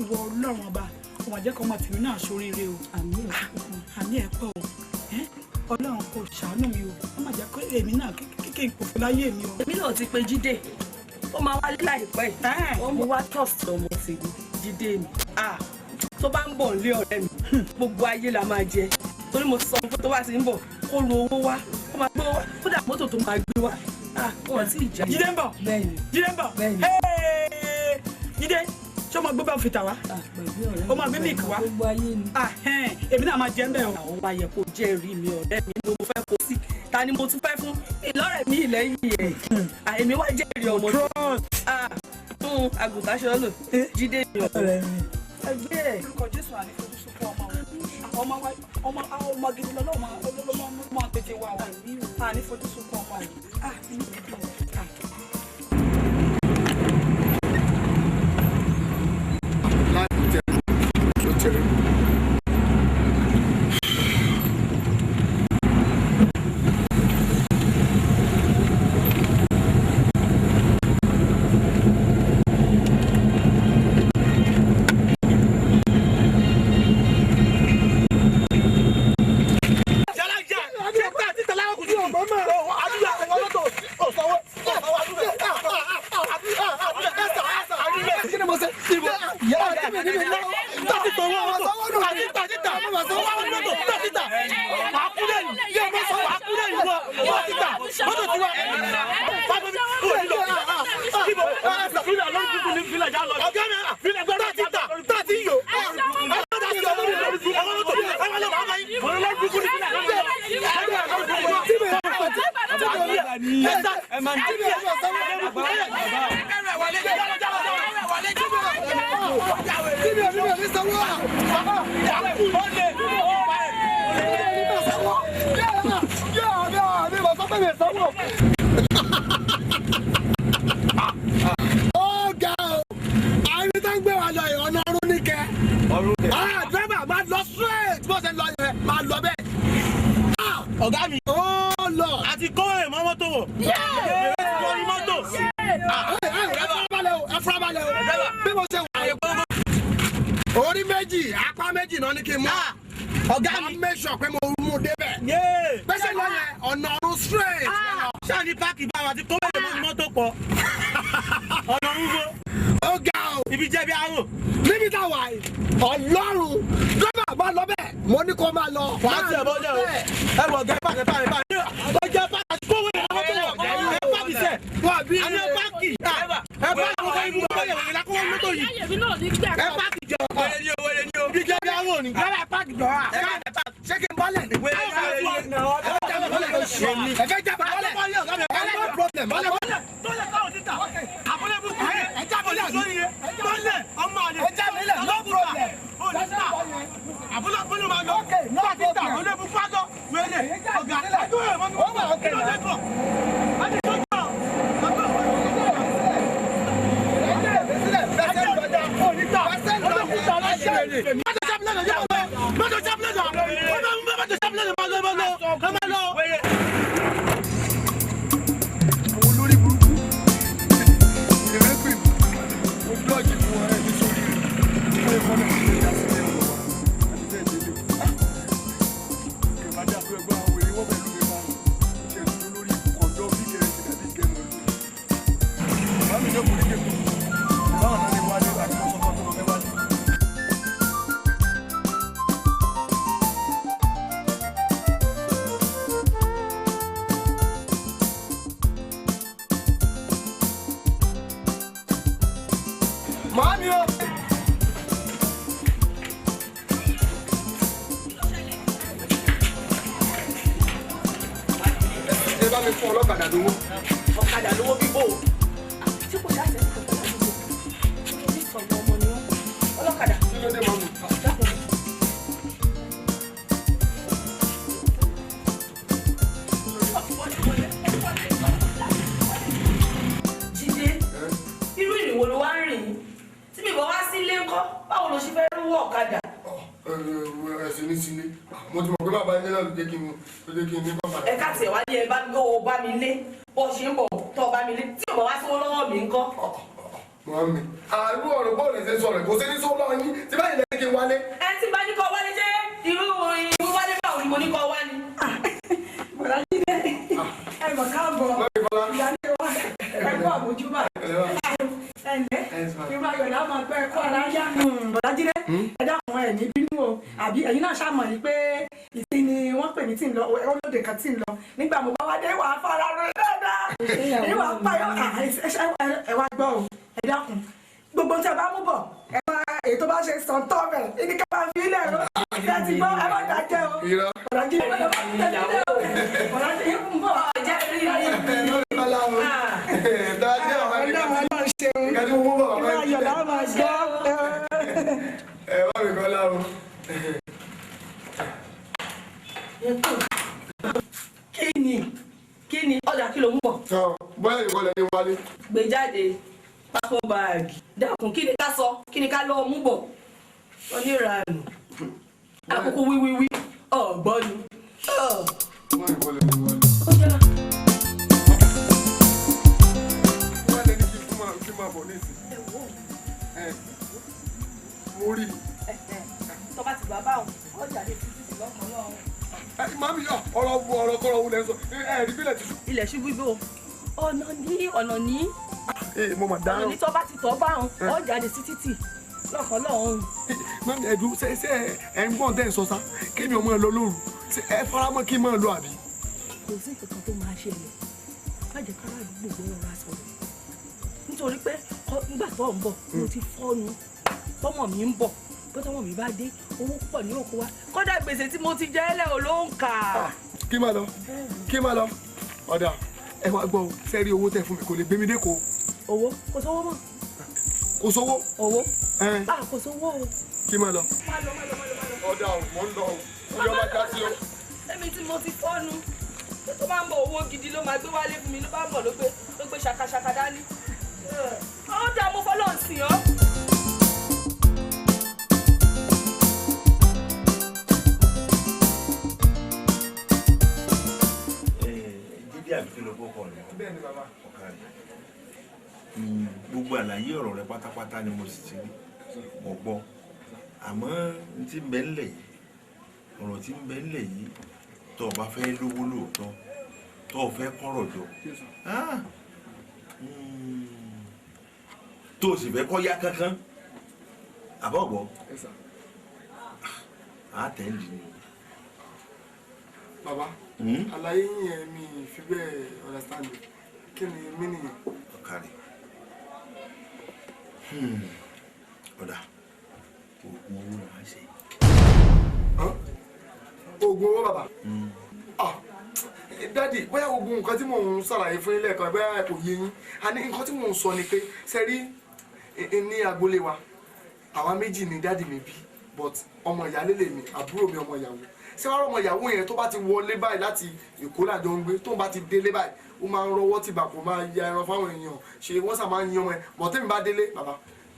ìwọ Ọlọ́run ọba ọmọ àjẹkọ̀ ọmọ tèmi náà ṣoríire o. Àmì ẹ̀ pọ̀ o. Ọlọ́run kò ṣàánú mi o wọ́n máa jẹ́ pé èmi náà kékeré ìpòfin láyé mi o. Èmi náà ti pe Jídé ó máa wálé láìpẹ́ wọ́n mú wá trust ọmọ tèmi Jídé mi tó bá ń bọ̀ nílé ọ̀rẹ́ mi gbogbo ayé la máa jẹ torí mo sọ pé tó bá ti ń bọ̀ kó ru owó wá kó máa gbé owó wá kódà mọ́tò tó máa gbé wá wọ́n ti jà. Jídé ń bọ̀ Jídé ń bọ̀ Jídé ṣé o máa gbé bá òfin tà wá o máa gbé míìkì wá èmi náà máa jẹ ń bẹ̀ o. àwọn máa yẹ kó jẹ́rìí mi ọ̀rẹ́ mi mo fẹ́ kó sí ta ni mo tún fẹ́ fún ìlọ́rẹ̀ mi lẹ́yìn ẹ̀ èmi wá jẹ́rìí ọmọ tó àgùntàn ṣọlọ Jídé mi ọ̀rẹ́ mi. ẹgbẹ́ ẹ̀ nǹkan Jésù àní fojú sunkún ọmọ gidi lọ́wọ́ máa tètè wà wá àní fojú sunkún ọmọ yìí. Ọ̀gá mi. Ó lọ. Àti kó ẹ̀ mọ́ mọ́tò wò. Lórí mọ́tò. Ẹ farabalẹ̀ o. Bí mo ṣe wà. Orí méjì, apá méjì náà ní kí n mú. Ọ̀gá mi make sure pé mo mú débẹ̀. Bẹ́sẹ̀ lọ yẹn, ọ̀nà ọ̀run straight. Ṣáà ní páàkì bá wa ti kó ẹ̀ mọ́ mọ́tò pọ̀. Ọ̀nà ọ̀run wo. Ó ga o. Ibi jẹ́ bí arò. Níbi tá a wà yìí, Ọlọ́run dọ́gba bá lọ bẹ́ẹ̀, mo ní kó máa lọ. Wàá tiẹ̀ bọ́ jẹ́ o. Ẹ wọ̀ gẹ́ pàṣẹ pàṣẹ pàṣẹ. Ọjọ́ pàṣẹ kówó ẹ̀ mọ́tò wọ̀. Ẹ pàṣẹ sẹ̀. Wà bí ẹ pàṣẹ. Ẹ pàṣẹ kó ibi kó yẹ wọ̀nyí lákòó mọ́tò yìí. Ẹ pàṣẹ jọ. Wẹ́rẹ́ ni o, wẹ́rẹ́ ni o. Bí jẹ́ bí arò ni. Ẹ pàṣẹ jọ wa. Ṣé kí n bọ́lẹ̀ ni? Wẹ́rẹ́ ni o. Ẹ fẹ́ jábọ̀ bọ́lẹ̀. No problem. Bọ́lẹ̀. bá mi fún ọlọ́kadà lówó. Ọ̀kadà lówó bíbó. Ṣé kò dáṣẹ́ ní kọ̀ọ̀kan ládùúgbò? Ní sọ̀gbọ́n ọmọ ni wọ́n. Ọlọ́kadà. Kí ló dé mọ́ mi? Jídé, irú ìrìn wo ló wá ń rìn? Tí mi bọ̀ wá sílé ńkọ́, báwo ló ṣe fẹ́ rówó ọ̀kadà? Ẹ̀sìn ní sílé. Mo ti mọ̀ pé bàbá ilé náà ló jẹ́ kí n ní bàbá. Ẹ ká tiẹ̀ wá ní ẹ bá gbé owó bá mi lé. Bó ṣe ń bọ̀ tó bá mi lé. Tí ò bá wá sówó lọ́wọ́ mi ńkọ́. Màámi, àrùn ọ̀rọ̀ bọ́ọ̀lù ẹ̀sẹ̀ sọ̀rọ̀ kò sí ní sówó lọ́wọ́ yín. Tí báyìí lẹ́yìn kí n wálé. Ẹ tí bá ní kọ́ wálé ṣé irú wálé báwo ni mo ní kọ́ wá ni? Bọ̀dá Jídé, ẹ mọ̀ káàbọ̀. Ìyáálé wa, ẹ kú àbójúbà. Ẹ̀ǹdẹ́, irú ayọ̀dá máa pẹ́ ẹ̀kọ́ aláyá. Bọ̀dá Jídé, ẹ dákun ẹ̀ ní bínú o. Àbí ẹ̀yin náà ṣàmọ̀ yìí pé ìsìn ni wọ́n pè mí tí ń lọ, olóde kan tí ń lọ. Nígbà mo bá wá dé wàá fara rẹ̀ dáadáa. Ìwà payọ́ ẹ wá gbọ́ o. Ẹ dákun, gbogbo tí a bá mú bọ̀, ẹ bá èyí tó bá ṣe sàn tọ́ bẹ̀, ìní ká bá fi ilẹ̀ rọ. Ẹ ti gbọ́, ẹ má dájẹ́ o. Bọ̀dá Jídé, ẹ má dájẹ́ o. Bọ̀dá Jídé ń bọ̀ ọ̀jẹ́ rí rí. Kí ni ọjà kí ló ń bọ̀? Bọ́lá ìwọlẹ̀ ní wálé. Gbé jáde pápọ̀ báàgì. Dákun kí ni ká sọ? Kí ni ká lọ mú bọ̀? Oníranù. Àkókò wíwíwí. Ọ̀gbọ́n ni. Bọ́lá ìwọlẹ̀ ní wálé. Wọ́n lè ní kí n máa bọ̀ ní ìsìn. Mo rí. Tọ́ba ti bàbá òun, ọjà lè fi títì lọ́kàn lọ́rùn. Màmí ọ̀rọ̀ kọ́rọ̀ wo lẹ sọ? Ẹ̀rí bílẹ̀ ti sùn. Ilẹ̀ ṣubú ibò. Ọ̀nà ní. Mo mà dáná. Ọ̀nà ní tọ́ba ti tọ́ bá òun, ọjà lè sí títì lọ́kàn lọ́rùn. Màmí ẹ̀dùn ṣe ẹ̀ ń gbọ́n tẹ́ ń sọ sá. Kémi ọmọ ẹ lọ lóru. Ẹ faramọ́ kí n máa lọ àbí. Kò sí nǹkan tó máa ṣẹlẹ̀. Má jẹ́ kára àdúgbò gbọ́dọ̀ wá sọ̀rọ̀. Nítorí pé nígbà tó ń bọ̀, mo ti fọ́nu. Tọ́mọ mi ń bọ̀. Tọ́mọ mi bá dé, owó pọ̀ ní òkú wa. Kódà gbèsè tí mo ti jẹ́ ẹlẹ́ ò ló ń kà. Kí máa lọ. Ọ̀dà ẹ wá gbọ́ sẹ́rí owó tẹ̀ fún mi kò lè gbé mi dé kó. Owó? Kò sówó mọ́. Kò sówó? Owó? Kò sówó o. Kí máa lọ. Ọ̀dà ò mọ̀ ń lọ o. Ọjọ́ bá dá sí o. Èmi tí mo ti fọ́nu. Tó bá ń bọ̀ owó gidi ló máa gbé wálé fún mi ló bá ń bọ̀ ló gbé ṣakaṣaka dání. Ó dá mo fọ́lọ́ sìn ọ́. Bẹ́ẹ̀ni bàbá. Gbogbo àlàyé ọ̀rọ̀ rẹ pátápátá ni mo sì ti rí mo gbọ́ àmọ́ n tí ń bẹ ńlẹ̀ yìí ọ̀rọ̀ tí ń bẹ ńlẹ̀ yìí tó o bá fẹ́ lówó lóòótọ́ tó o fẹ́ kọ́rọ̀ jọ tó o sì fẹ́ kọ́ yá kankan àbọ̀gbọ́ àtẹ̀ǹdì ni. Bàbá àlàyé yẹn mi fi bẹ́ẹ̀ understand kí ni mí nìyẹn. Ọ̀kàrí ọ̀dà oògùn owó là á ṣe. Oògùn owó bàbá. Dádì bóyá oògùn nǹkan tí mò ń ṣàlàyé fún yín lẹ́ẹ̀kan bóyá kò yé yín àní nǹkan tí mò ń sọ ni pé sẹ́rí ní agboolé wa àwa méjì ni dádì mi bí but ọmọ ìyálé lèmi àbúrò mi ọmọ ìyàwó ṣé wàá rọmọ ìyàwó yẹn tó bá ti wọlé báyìí láti Èkó làjọ ń gbé tó bá ti délé báyìí ó máa ń rọwọ́ tí bàbá máa ya ẹran fáwọn èèyàn ṣe wọ́n sà máa ń yan ọmọ ẹ̀ bọ̀ tẹ́mi bá délé bàbá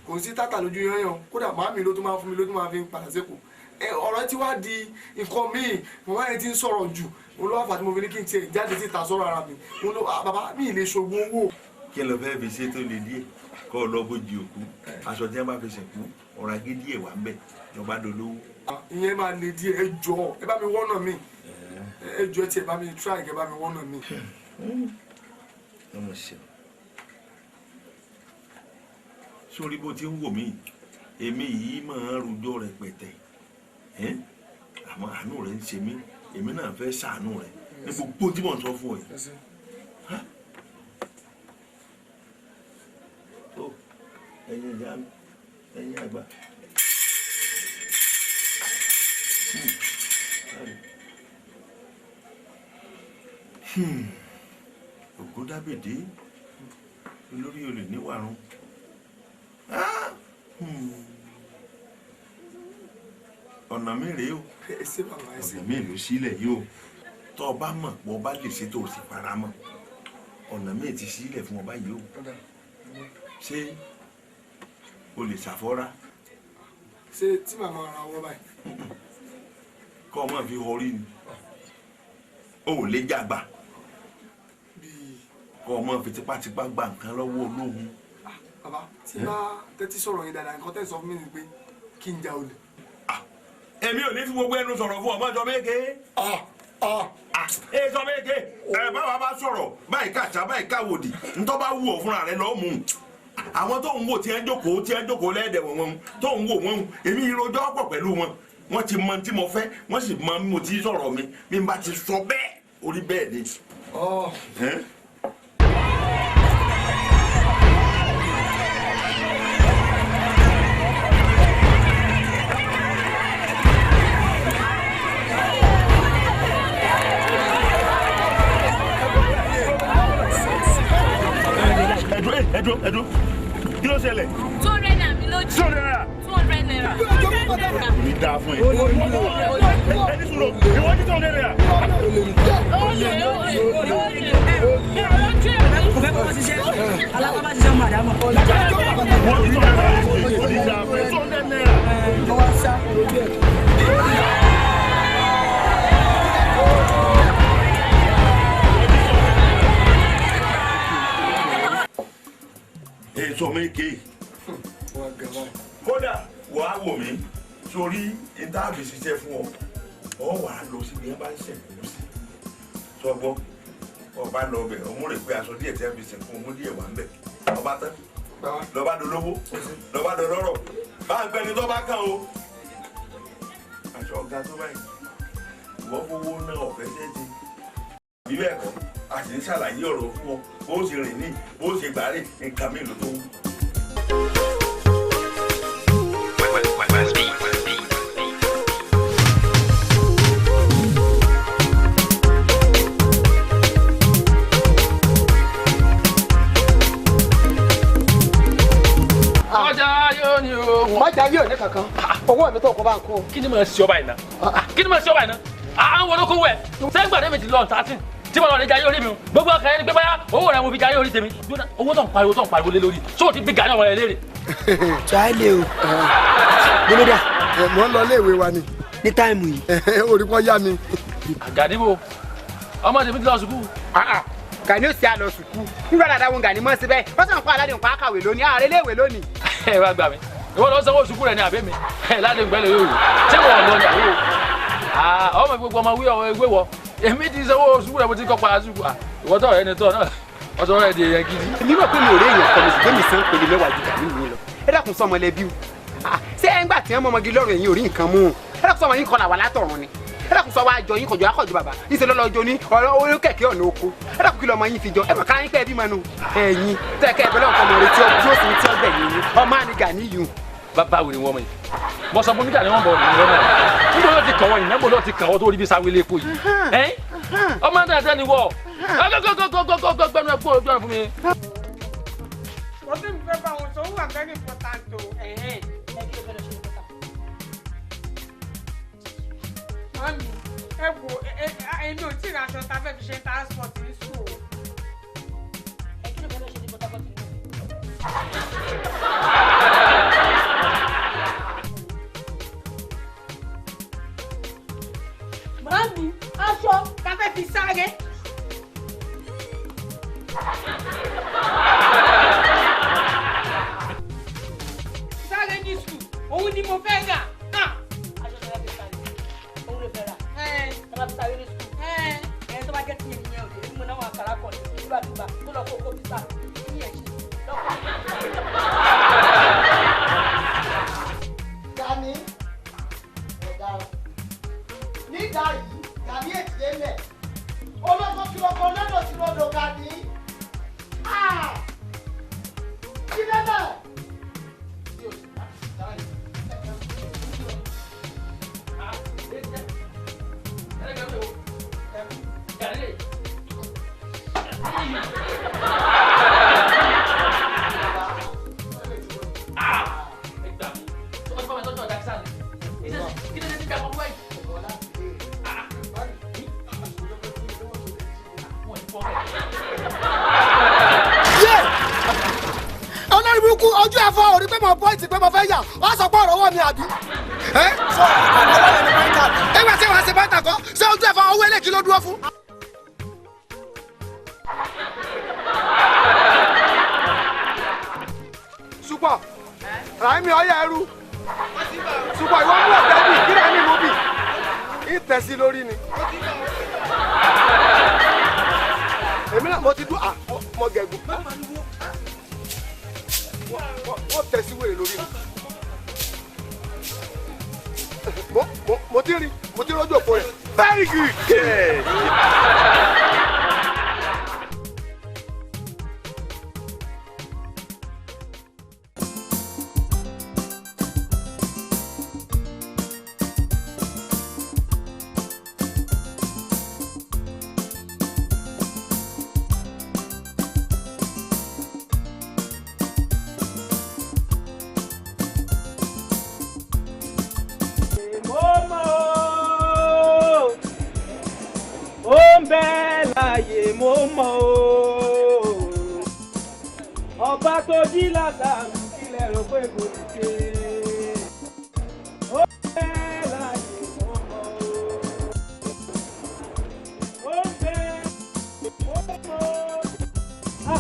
kò sí tátà lójú yányàn kódà màámi ló tún máa fún mi ló tún máa fi padà sékòó ọ̀rọ̀ tí wàá di nǹkan míì màmá yẹn ti ń sọ̀rọ̀ jù olówó àfàtí mo fi ní kí n tiẹ̀ jáde síta sọ̀rọ̀ ara mi mo lọ bàbá mi ì lè ṣògùn owó. Kí ló fẹ́ fi ṣe tó lè díẹ̀ kọ́ ọ lọ bójì òkú aṣọ tí wọ́n bá fi sìnkú ọ̀rọ̀ agídí ẹ̀ wà ń bẹ̀ ìjọba dolówó. Ìyẹn máa le díẹ̀ ẹ jọ̀ọ́ ẹ bá mi wọ́nà mi ẹ jọ̀ọ́ ẹ tiẹ̀ bá mi try ẹ bá mi wọ́nà mi. ọmọ ṣe sórí bó ti ń wò mí èmi yìí máa ń rojọ́ rẹpẹtẹ àmọ́ àánú rẹ̀ ń ṣe mí èmi náà fẹ́ ṣàánú rẹ̀ ní gbogbo tí mò ń sọ fún ẹ. tó ẹ̀yin ìyá mi ẹ̀yin àgbà. kó dábèdé olórí olè níwàrún ọ̀nà mi rèé o ọ̀sẹ̀ mi ló sílẹ̀ yìí o tó o bá mọ̀ pé ọba lè ṣe tó o sì fara mọ́ ọ̀nà mi ti sílẹ̀ fún ọba yìí o ṣé o lè ṣàfọ́ra. ṣé tí màmá ra ọwọ́ báyìí. kọ́ ọmọ fi họrí ni o ò lè jàgbà kọ́ ọmọ fi tipátipá gba nǹkan lọ́wọ́ olóhùn. bàbá tí bá tẹ́tí sọ̀rọ̀ yín dáadáa nǹkan tẹ́ sọ fún mi ni pé kí n ja olè. èmi ò ní fi gbogbo ẹnu sọ̀rọ̀ fún ọmọ ìjọ méje. ẹ sọ méje ẹ báwa bá sọ̀rọ̀ báyìí kàṣà báyìí káwòdì ntọ́ bá wù ọ́ fúnra rẹ lọ́ọ́ mú un àwọn tó ń wò tí ẹ ń jókòó lẹ́ẹ̀dẹ̀ wọn tó ń wò wọn èmi ìrojọ́ pọ̀ pẹ̀lú wọn wọ́n ti mọ tí mo fẹ́ wọ́n sì mọ mo ti sọ̀rọ̀ mi bí n bá ti sọ bẹ́ẹ̀ orí bẹ́ẹ̀ ni. ẹdùn kí ló ṣẹlẹ̀. 200 naira mi lójú. 200 naira. 200 naira. kò ní dáa fún ẹ. ẹni sùn lọ ìwọ ní 200 naira. kò fẹ́ kọ́ ṣiṣẹ́ alákọ̀ bá ṣiṣẹ́ màdàmọ́. wọ́n ní 200 naira kò ní dáa fún ẹ. 200 naira. sọ méje kódà wàá wò mí sórí ìtàbí ṣiṣẹ́ fún ọ wà á lọ síbi ẹ bá ń ṣẹ̀kú sí sọgbọ́n ọba lọ bẹ̀ ọmú rẹ̀ pé aṣọ díẹ̀ tí ẹ fi ṣẹ̀kú ọmú díẹ̀ wà ń bẹ̀ ọba tán lọ́ba dolówó lọ́ba dọlọ́rọ̀ bá ń gbẹ́ni tó bá kàn o aṣọ ọ̀gá tó báyìí ìwọ́n fowó náà ọ̀fẹ́ ṣẹ́ẹ̀tì bí bẹ́ẹ̀ kọ́ a sì ń ṣàlàyé ọ̀rọ̀ fún ọ bó ṣe rìn ní bó ṣe gbàrí nǹkan mélòó tó wù. Mọ̀jà yóò ní kankan owó mi tó kọ́ bá ń kó. Kí ni mo ṣe ọba ìná? Kí ni mo ṣe ọba ìná? Àwọn olóko wẹ̀ sẹ́gbà rẹ̀ mi ti lọ tààtì tí mo lọ lè jayé orí mi o gbogbo ọkàn ẹni pé báyà owó rẹ̀ mo fi jayé orí tèmi owó tó ń pariwo lé lórí sóò ti bí gàdá ọ̀rọ̀ ẹ̀ léèrè. Tíráìlì o. Bólódà. Mo ń lọ iléèwé wa ni. Ní táìmù yìí. Orí kan yá mi. Àgàdìbò ọmọ tèmi ti lọ sùkúù. Gani ó sì á lọ sùkúù nígbà dáadáa wọn Gani mọ́ síbẹ̀ wọ́n sàn pa aládé nǹkan àkàwé lónìí ààrẹ iléèwé lónìí. Ẹ wá gbà mí ìwọ lọ sanwó sùkúù rẹ ní àbẹ́mi ládé gbẹ́lẹ̀ yóò ṣé wọ́n lọ ní àwọ̀ ọmọ gbogbo ọmọ wíwọ ewé wọ èmi ti sanwó sùkúù rẹ mo ti kọ́ pa sùkúù ìwọ tọ̀ ẹni tọ̀ náà wọ́n sọ ẹ̀ di ẹ̀yẹ gidi. èmi rò pé mi ò rí èèyàn kan lóṣù gbẹ́mí sàn pèlè mẹ́wàá ju Gani mi lọ ẹ dákun sọ ọmọ lẹbi o ṣé ẹ ń gbà tí wọn mọ ọmọge lọ́rùn ẹ̀yìn ò rí nǹkan mú un ẹ dákun sọ ọmọ yín kọlà wà látọ̀run ni ẹ dákun sọ wá jọ yín kọjọ akọjọ bàbá níṣẹ lọlọjọ ní ọ̀rọ̀ orí kẹ̀kẹ́ ọ̀nà oko ẹ dákun kí lọmọ yín fi jọ ẹ mọ̀ ká yín pẹ́ bí mọ́nu ẹ̀yìn tẹ́kẹ́ ẹ bẹ́lẹ̀ ọkọ ọmọ rẹ tí ó sì ń tí ó gbẹ̀yìn yín ọmọ àni Gani yìí. bàbá wo ni wọ́n mọ̀ yìí mo sọ fún mi Gani wọ́n bọ̀ ọ̀nà ìwọ́n náà níbo ló ti kàn wọ́n yìí níbo ló ti kàn wọ́n tó rí bí sáwélé epo yìí ẹ́ ọmọ dáadáa ni wọ́ gbẹ́nu ẹ̀kú ojú ọ̀run fún mi. wọ́n sì ń fẹ́ bá wọn sọ wà very important o. Mami, ẹ wo èmi ò tí ì ra aṣọ tá a fẹ́ fi ṣe transport ní sùn o. Ẹ kí ló fẹ́ lọ ṣe ní Port Harcourt nínú? Mami, aṣọ tá a fẹ́ fi sáré. Sáré ní sùn, òun ni mo fẹ́ rà. Aṣọ tó yẹ fi sáré òun ló fẹ́ rà. Ẹ bá fi sáré ní sùn. Ẹ tó bá jẹ́ kí ènìyàn òde ní mo náà wọn àkàrà kọ̀ ní nígbàdúgbà tó lọ kó kó fi sá ní ẹ̀ṣin lọ́kọ̀. Gani ọ̀daràn nígbà yìí Gani ètè lẹ̀ olóko tí ọkọ̀ lọ́dọ̀ tí lọ́dọ̀ Gani kí lẹ́lẹ̀. mọ pọ́ìntì pé mo fẹ́ yà wọ́n sọ pé ọ̀rọ̀ wọ̀ mi àbí. sọ ọ̀rọ̀ yẹn ni pọ́ìntà. ẹgbẹ́ tí wọ́n ṣe pọ́ìntà kọ́ ṣé ojú ẹ̀fọ́ owó eléyìí ló dúró fún. Super Raimi ọyẹ ẹrú Super ìwọ mú ọ̀tẹ́ bì kí Raimi mú bì ìtẹ̀sí lórí ni. èmi náà mo ti dún mọ gẹ̀gùn wọ́n tẹ̀sí wèrè lórí mi. mo ti rí lójú òpó rẹ̀. Very good. mo mọ̀ o ọba tó jí lásàrò kílẹ̀ rò pé kò ní ṣe ó bẹ́ẹ̀ láàyè mo mọ̀ o ó bẹ́ẹ̀ mo mọ̀ o.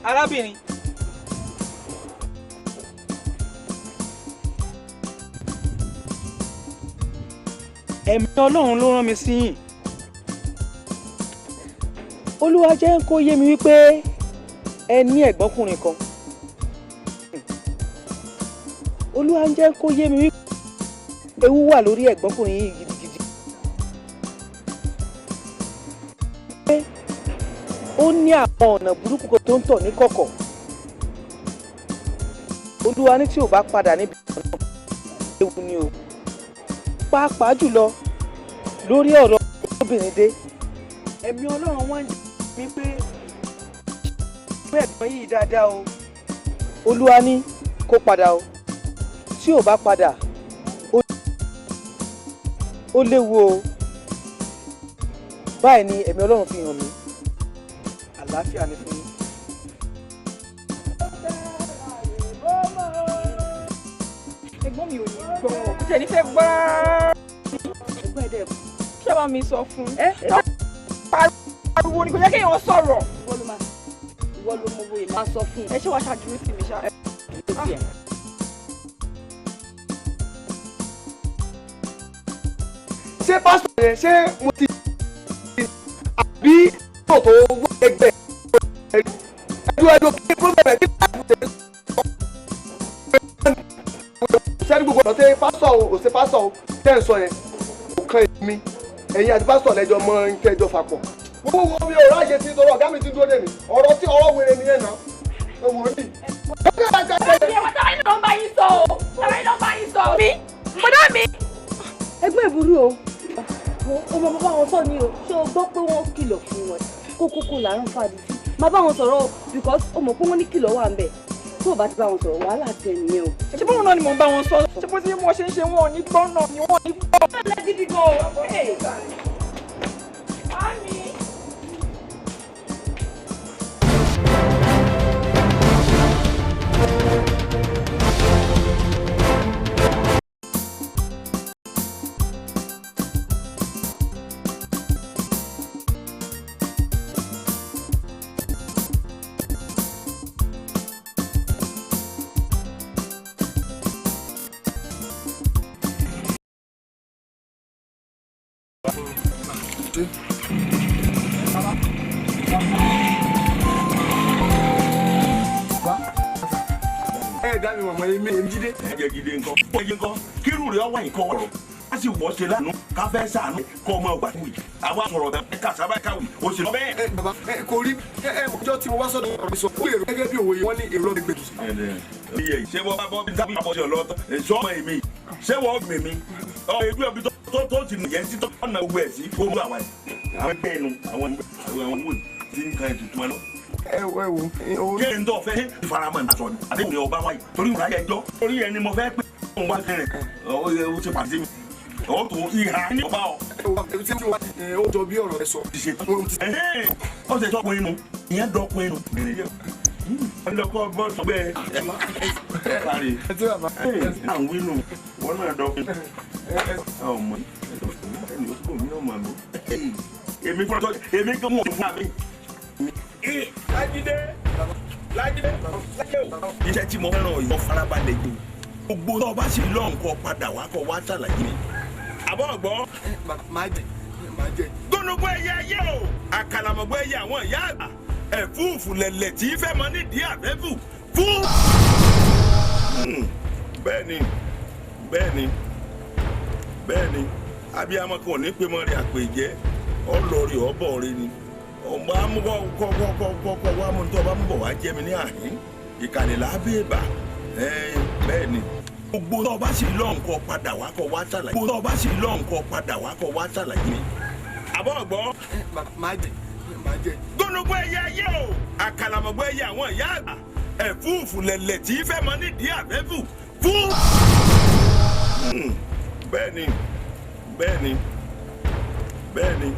arábìnrin ẹ̀mí ọlọ́run ló rán mi sí yín olúwa jẹ́ kó yé mi wípé ẹ ní ẹ̀gbọ́nkùnrin kan olúwa jẹ́ kó yé mi wípé ewu wà lórí ẹ̀gbọ́nkùnrin yìí gidigidi pé ó ní àwọn ọ̀nà burúkú kan tó ń tọ̀ ní kọ̀kọ̀ olúwa ní tí ò bá padà níbi ọ̀nà ewu ni o pàápàá jùlọ lórí ọ̀rọ̀ obìnrin dé ẹ̀mí ọlọ́run wọ́n ń jẹ́ mi pé ẹ̀gbọ́n yìí dáadáa o olúwa ní kó padà o tí ò bá padà ó léwu o báyìí ni ẹ̀mí ọlọ́run fi hàn mí àlàáfíà ni fún yín. ẹ̀gbọ́n mi ò ní gbọ́ kò tẹ̀ ní fẹ́ gbọ́ ẹ̀gbọ́n ẹ̀dẹ̀ ṣé wàá mi sọ fún pariwo ni kò jẹ́ kéèyàn sọ̀rọ̀. ìwọ ló mọ bóyá máa sọ fún un. ẹ ṣé wàá ṣàdúró sí mi ṣá. ṣé pásítọ̀ yẹn ṣé mo ti àbí tòótọ́ owó ẹgbẹ́ ẹjọ́ kí pọ́blẹ̀mù ẹ̀ kí sẹ́ni gbogbo ọ̀nà ṣe pásítọ̀ ò ṣe pásítọ̀ tẹ́ ń sọ yẹn kò kan èmi ẹ̀yin àti pásítọ̀ lẹ́jọ́ mọ́ ń tẹ́jọ́ papọ̀. gbogbo mi ò ráyè tí tọrọ ọ̀gá mi ti dúró dè mí ọ̀rọ̀ tí ọ̀rọ̀ wèrè nìyẹn náà ẹ wò ó nì. ẹgbẹ́ ìburú o ọmọ bàbá wọn sọ ni o ṣé o gbọ́ pé wọ́n kìlọ̀ fún wọn kókókó làárọ̀ fàdí sí má bá wọn sọ̀rọ̀ o because o mọ̀ pé wọ́n ní kìlọ̀ wà ń bẹ̀ tó o bá ti bá wọn sọ̀rọ̀ wàhálà tẹ nìyẹn o. ṣé bóun náà ni mò ń bá wọn sọ ṣé bó ti mú ọ ṣe ń ṣe wọn ò ní gbọ́ náà ni wọn ò ní gbọ́. ọ̀rẹ́ gidi gan o. dá mi mọ̀mọ́ yẹn mẹ́rin jíde. ẹ̀jẹ̀ gidi nǹkan ẹ̀jẹ̀ nǹkan kírù rẹ̀ wá nǹkan ọ̀rọ̀ a sì wọ́ ṣe lánàá ká fẹ́ sànú kọ́ ọmọ ọgbà wì àwa sọ̀rọ̀ bẹ́ẹ̀ ká sábà káwì o sì lọ bẹ́ẹ̀. bàbá kò rí ọjọ́ tí mo wá sọ́dọ̀ ọ̀rọ̀ mi sọ ó lè rò gẹ́gẹ́ bí òwe wọ́n ní èrò ọ̀gbìn gbèdú. ṣé wọ́n bá bọ́ bí sábà bọ́ sí ọlọ́tọ̀ èso ọmọ èmi ṣé wọ́n gbèmí ẹgbẹ́ ọbí tó ti nù yẹn títọ́ ọ̀nà ogun ẹ̀ sí kó mú àwọn ẹgbẹ́ ẹnu àwọn ìwé tí ń kan ètùtù wọn lọ kí ni tó fẹ́ ìfaramọ́ ìbáṣọ ni àbí òní ọba wáyé torí ìwúrà yẹn jọ torí ẹni mo fẹ́ pé òun wá kẹrẹ ó ṣe pàṣẹ mi ó tó ìhà ní ọba ọ. ó jọ bí ọ̀rọ̀ rẹ sọ. ó ṣe tọkùn inú ìyẹn dọkùn inú. lọ́kọ́ bọ́ sọ́gbẹ́ kárí àwọn wínú wọn náà dọ́kun ọmọ ẹni ó kò mí ọmọ mi èmi fún ọtọ èmi kò mú òfin àmì. Lájídé iṣẹ́ tí mo fẹ́ràn ìwọ farabalẹ̀ yìí gbogbo náà bá sì lọ́hùn kọ́ padà wá kọ́ wá ṣàlàyé mi. àbọ̀ ọ̀gbọ́n. máa jẹ. gbónúgbó ẹyẹ ayé o àkàlàmọ̀gbọ́ ẹyẹ àwọn ìyá àgbà ẹ̀fúùfù lẹ̀lẹ̀ tí í fẹ́ mọ nídìí àfẹ́fù fún. bẹ́ẹ̀ni abiyamọ kan ò ní pé mọ rí àpèjẹ ọlọrí ọbọ rẹ ni ọmọ amúkọ wa mú tó bá ń bọ̀ wá jẹ́ mi ní àhín ìkànnì lábẹ́ẹ̀bà bẹ́ẹ̀ni gbogbo tó bá sì lọ́hùn kọ́ padà wá kọ́ wá ṣàlàyé gbogbo tó bá sì lọ́hùn kọ́ padà wá kọ́ wá ṣàlàyé mi. àbọ̀ ọ̀gbọ́n. máa jẹ. gbónúgbó ẹyẹ ayé o àkàlàmọ̀gbọ́ ẹyẹ àwọn ìyá àgbà ẹ̀fúùfù lẹ̀lẹ̀ tí í fẹ́ mọ nídìí àfẹ́fù fún. bẹ́ẹ̀ni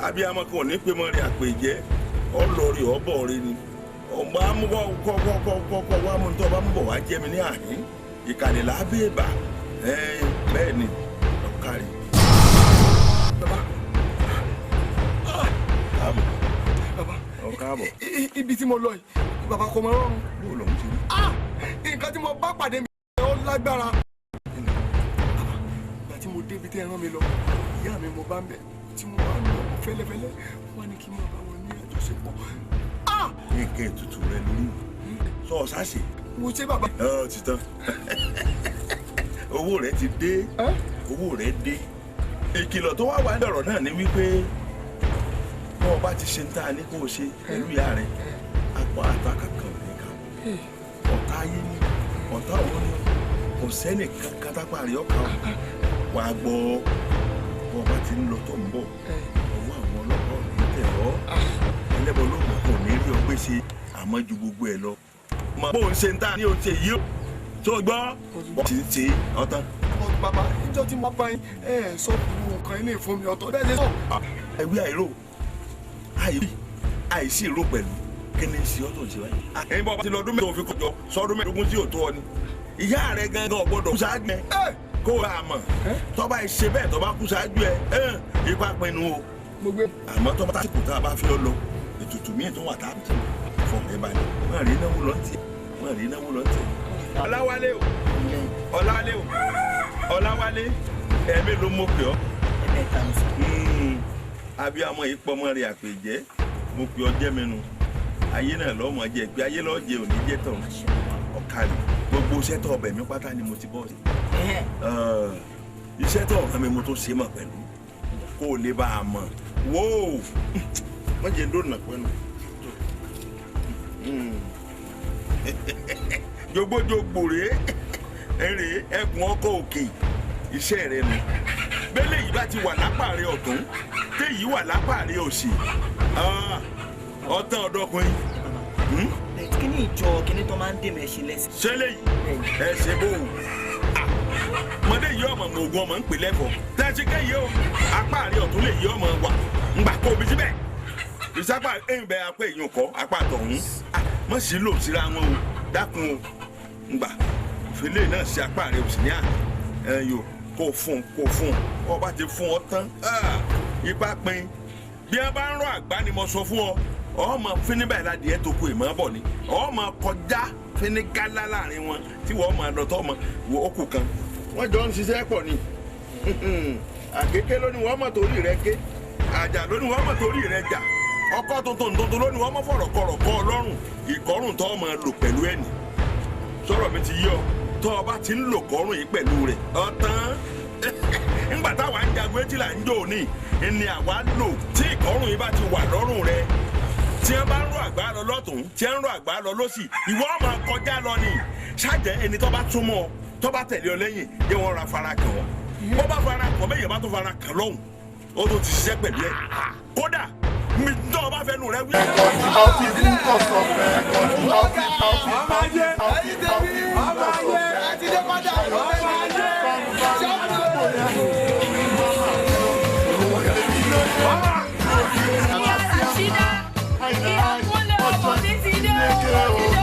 abiyamọ kan ò ní pé mọ rí àpèjẹ ọlọrí ọbọ rẹ ni ọmọ amúkọ wa mú tó bá ń bọ̀ wá jẹ́ mi ní àhín ìkànnì lábẹ́ẹ̀bà bẹ́ẹ̀ni ọ̀kárí. Káàbọ̀. Ibi tí mo lọ yìí bàbá kò mọ rọrùn. bó lòun ti rí. nǹkan tí mo bá pàdé mi ó lágbára. ìgbà tí mo débi tí ẹ rán mi lọ ìyá mi mo bá ń bẹ tí mo wá ń lọ fẹ́lẹ́fẹ́lẹ́ wọ́n ní kí n máa bá wọn ní àjọṣepọ̀. nǹkan ètùtù rẹ lórí sọ ọ sáṣe. mo ṣe bàbá. ọ ti tán owó rẹ ti dé owó rẹ dé ìkìlọ̀ tó wá wà dọ̀rọ̀ náà ni wípé bọ́ọ̀ bá ti ṣe ń tà ní kó o ṣe pẹ̀lú ìyá rẹ̀ apá àtàkà kan nìkan ọ̀tá ayé ni ọ̀tá òun ni kò sẹ́nì kankan tápá rí ọ̀ka wàá gbọ́ bọ́ọ̀ bá ti ń lọ tó ń bọ̀ ọwọ́ àwọn ọlọ́pàá ò ní tẹ̀ ọ́ ẹlẹ́bọ̀ lóògùn kò ní rí ọgbẹ́ ṣe àmọ́ ju gbogbo ẹ̀ lọ mọ bó ń ṣe ń tà ní oṣù yìí ó tó gbọ́ wọ́n ti ń ṣe ọ̀tán. bàbá ìjọ tí mo bá yín sọ gbogbo nǹkan ilé ìfún mi ọ̀tọ̀ bẹ́ẹ̀ ṣe sọ. ẹ̀wí àìró àìsí ìró pẹ̀lú kí ni ṣe ọ́ tó ń ṣe báyìí. ẹ̀yin bọ́ bá ti lọ ọdún mẹ́rin tó fi kọjọ sọdún mẹ́ẹ̀ẹ́dógún tí ò tó ọ ni ìyá rẹ̀ gangan ọ̀gbọ́dọ̀ kú ṣáájú ẹ kó o àmọ̀ tọ́ba ìṣe bẹ́ẹ̀ tọ́ba kú ṣáájú ẹ ipa pinnu o àmọ́ tọ́ba tásìkò tá a bá fi ọ lọ ètùtù míì tó wà tá a ti fọ̀ ẹ balẹ̀ má rí náwó lọ́ntì má rí náwó lọ́ntì. ọ̀làwálé ẹ̀mí ló mọ̀ pé ọ́ abiyamọ yìí pọmọ rẹ àpèjẹ mo pè ọjẹ mẹnu ayé náà lọmọ jẹ pé ayé lọọ jẹ òní jẹ tán ọkàlì gbogbo iṣẹ́ tó ọbẹ mi pátá ni mo ti bọ sí iṣẹ́ tó ọkàn mi mo tó ṣe mọ pẹ̀lú kó o lè bá a mọ wóò wọn jẹ ndóònà pẹ̀lú jogbojogbo rèé ẹrè ẹkùn ọkọ òkè iṣẹ́ rẹ nu bẹ́lẹ̀ yìí bá ti wà lápá rẹ ọ̀tún téyìí wà lápá rẹ òsì ọ̀tán ọ̀dọ́kùnrin. kí ni ìjọ kíní tó máa ń dèmẹ̀ ṣe lẹ́sìn. ṣẹlẹ̀ yìí ẹ ṣe bó o mọdé yìí ọmọ ogun ọmọ ń pè lẹ́fọ̀ọ́ tẹ́sí kẹ́yìí o apá rẹ ọ̀tún lè yí ọmọ wà ńgbà kó omi síbẹ̀ ìsápá ẹ̀yìn bẹ apá èèyàn kọ́ apá àtọ̀hún mọ̀ sí lò síra wọn o dákun o ńgbà ìfẹ́lẹ́ náà sí apá rẹ òsì ní ẹ̀yọ kò fún ọba ti fún ọ tán ipa pin bí wọn bá ń rọ àgbá ni mo sọ fún ọ ọmọ fínibà ìlàdìẹ tó kù ìmọ̀ bọ̀ ni ọmọ kọjá fínigálá láàrin wọn tí wọ́n máa lọ tọ́ ọmọ wọ ọkù kan wọ́n jọ ń ṣiṣẹ́ pọ̀ ni àkéké lónìí wọ́n mọ̀ torí rẹ ké àjà lónìí wọ́n mọ̀ torí rẹ jà ọkọ tuntun lónìí wọ́n mọ̀ fọ̀rọ̀ kọ̀rọ̀ kọ́ ọlọ́run ìkọ́rùn tó ọmọ lò pẹ̀lú ẹ̀nì sọ̀rọ̀ mi ti yí ọ tó o bá ti ń lò kọ́rùn yìí pẹ̀lú rẹ̀ ọ̀tán ńgbà táwa ń jagun etí là ń jò ní ni àwa lò tí ìkọ́rùn yìí bá ti wà lọ́rùn rẹ̀ tí wọ́n bá ń rọ àgbá lọ lọ́tún tí wọ́n ń rọ àgbá lọ lọ́sì ìwọ ọmọ kọjá lọ ni ṣáàjẹ́ ẹni tó bá túmọ̀ tó bá tẹ̀lé ọ lẹ́yìn yẹ wọ́n ra fara kàn ọ́ bó bá fara kàn bẹ́ẹ̀ yẹ bá tó fara kàn lọ́hùn ó tó ti ṣiṣẹ́ pẹ̀lú ẹ̀ kódà mi tó o bá fẹ́ nù rẹ wí. Ìyá Rashida, ìyá Kúnlé ọmọ mi ti dé o.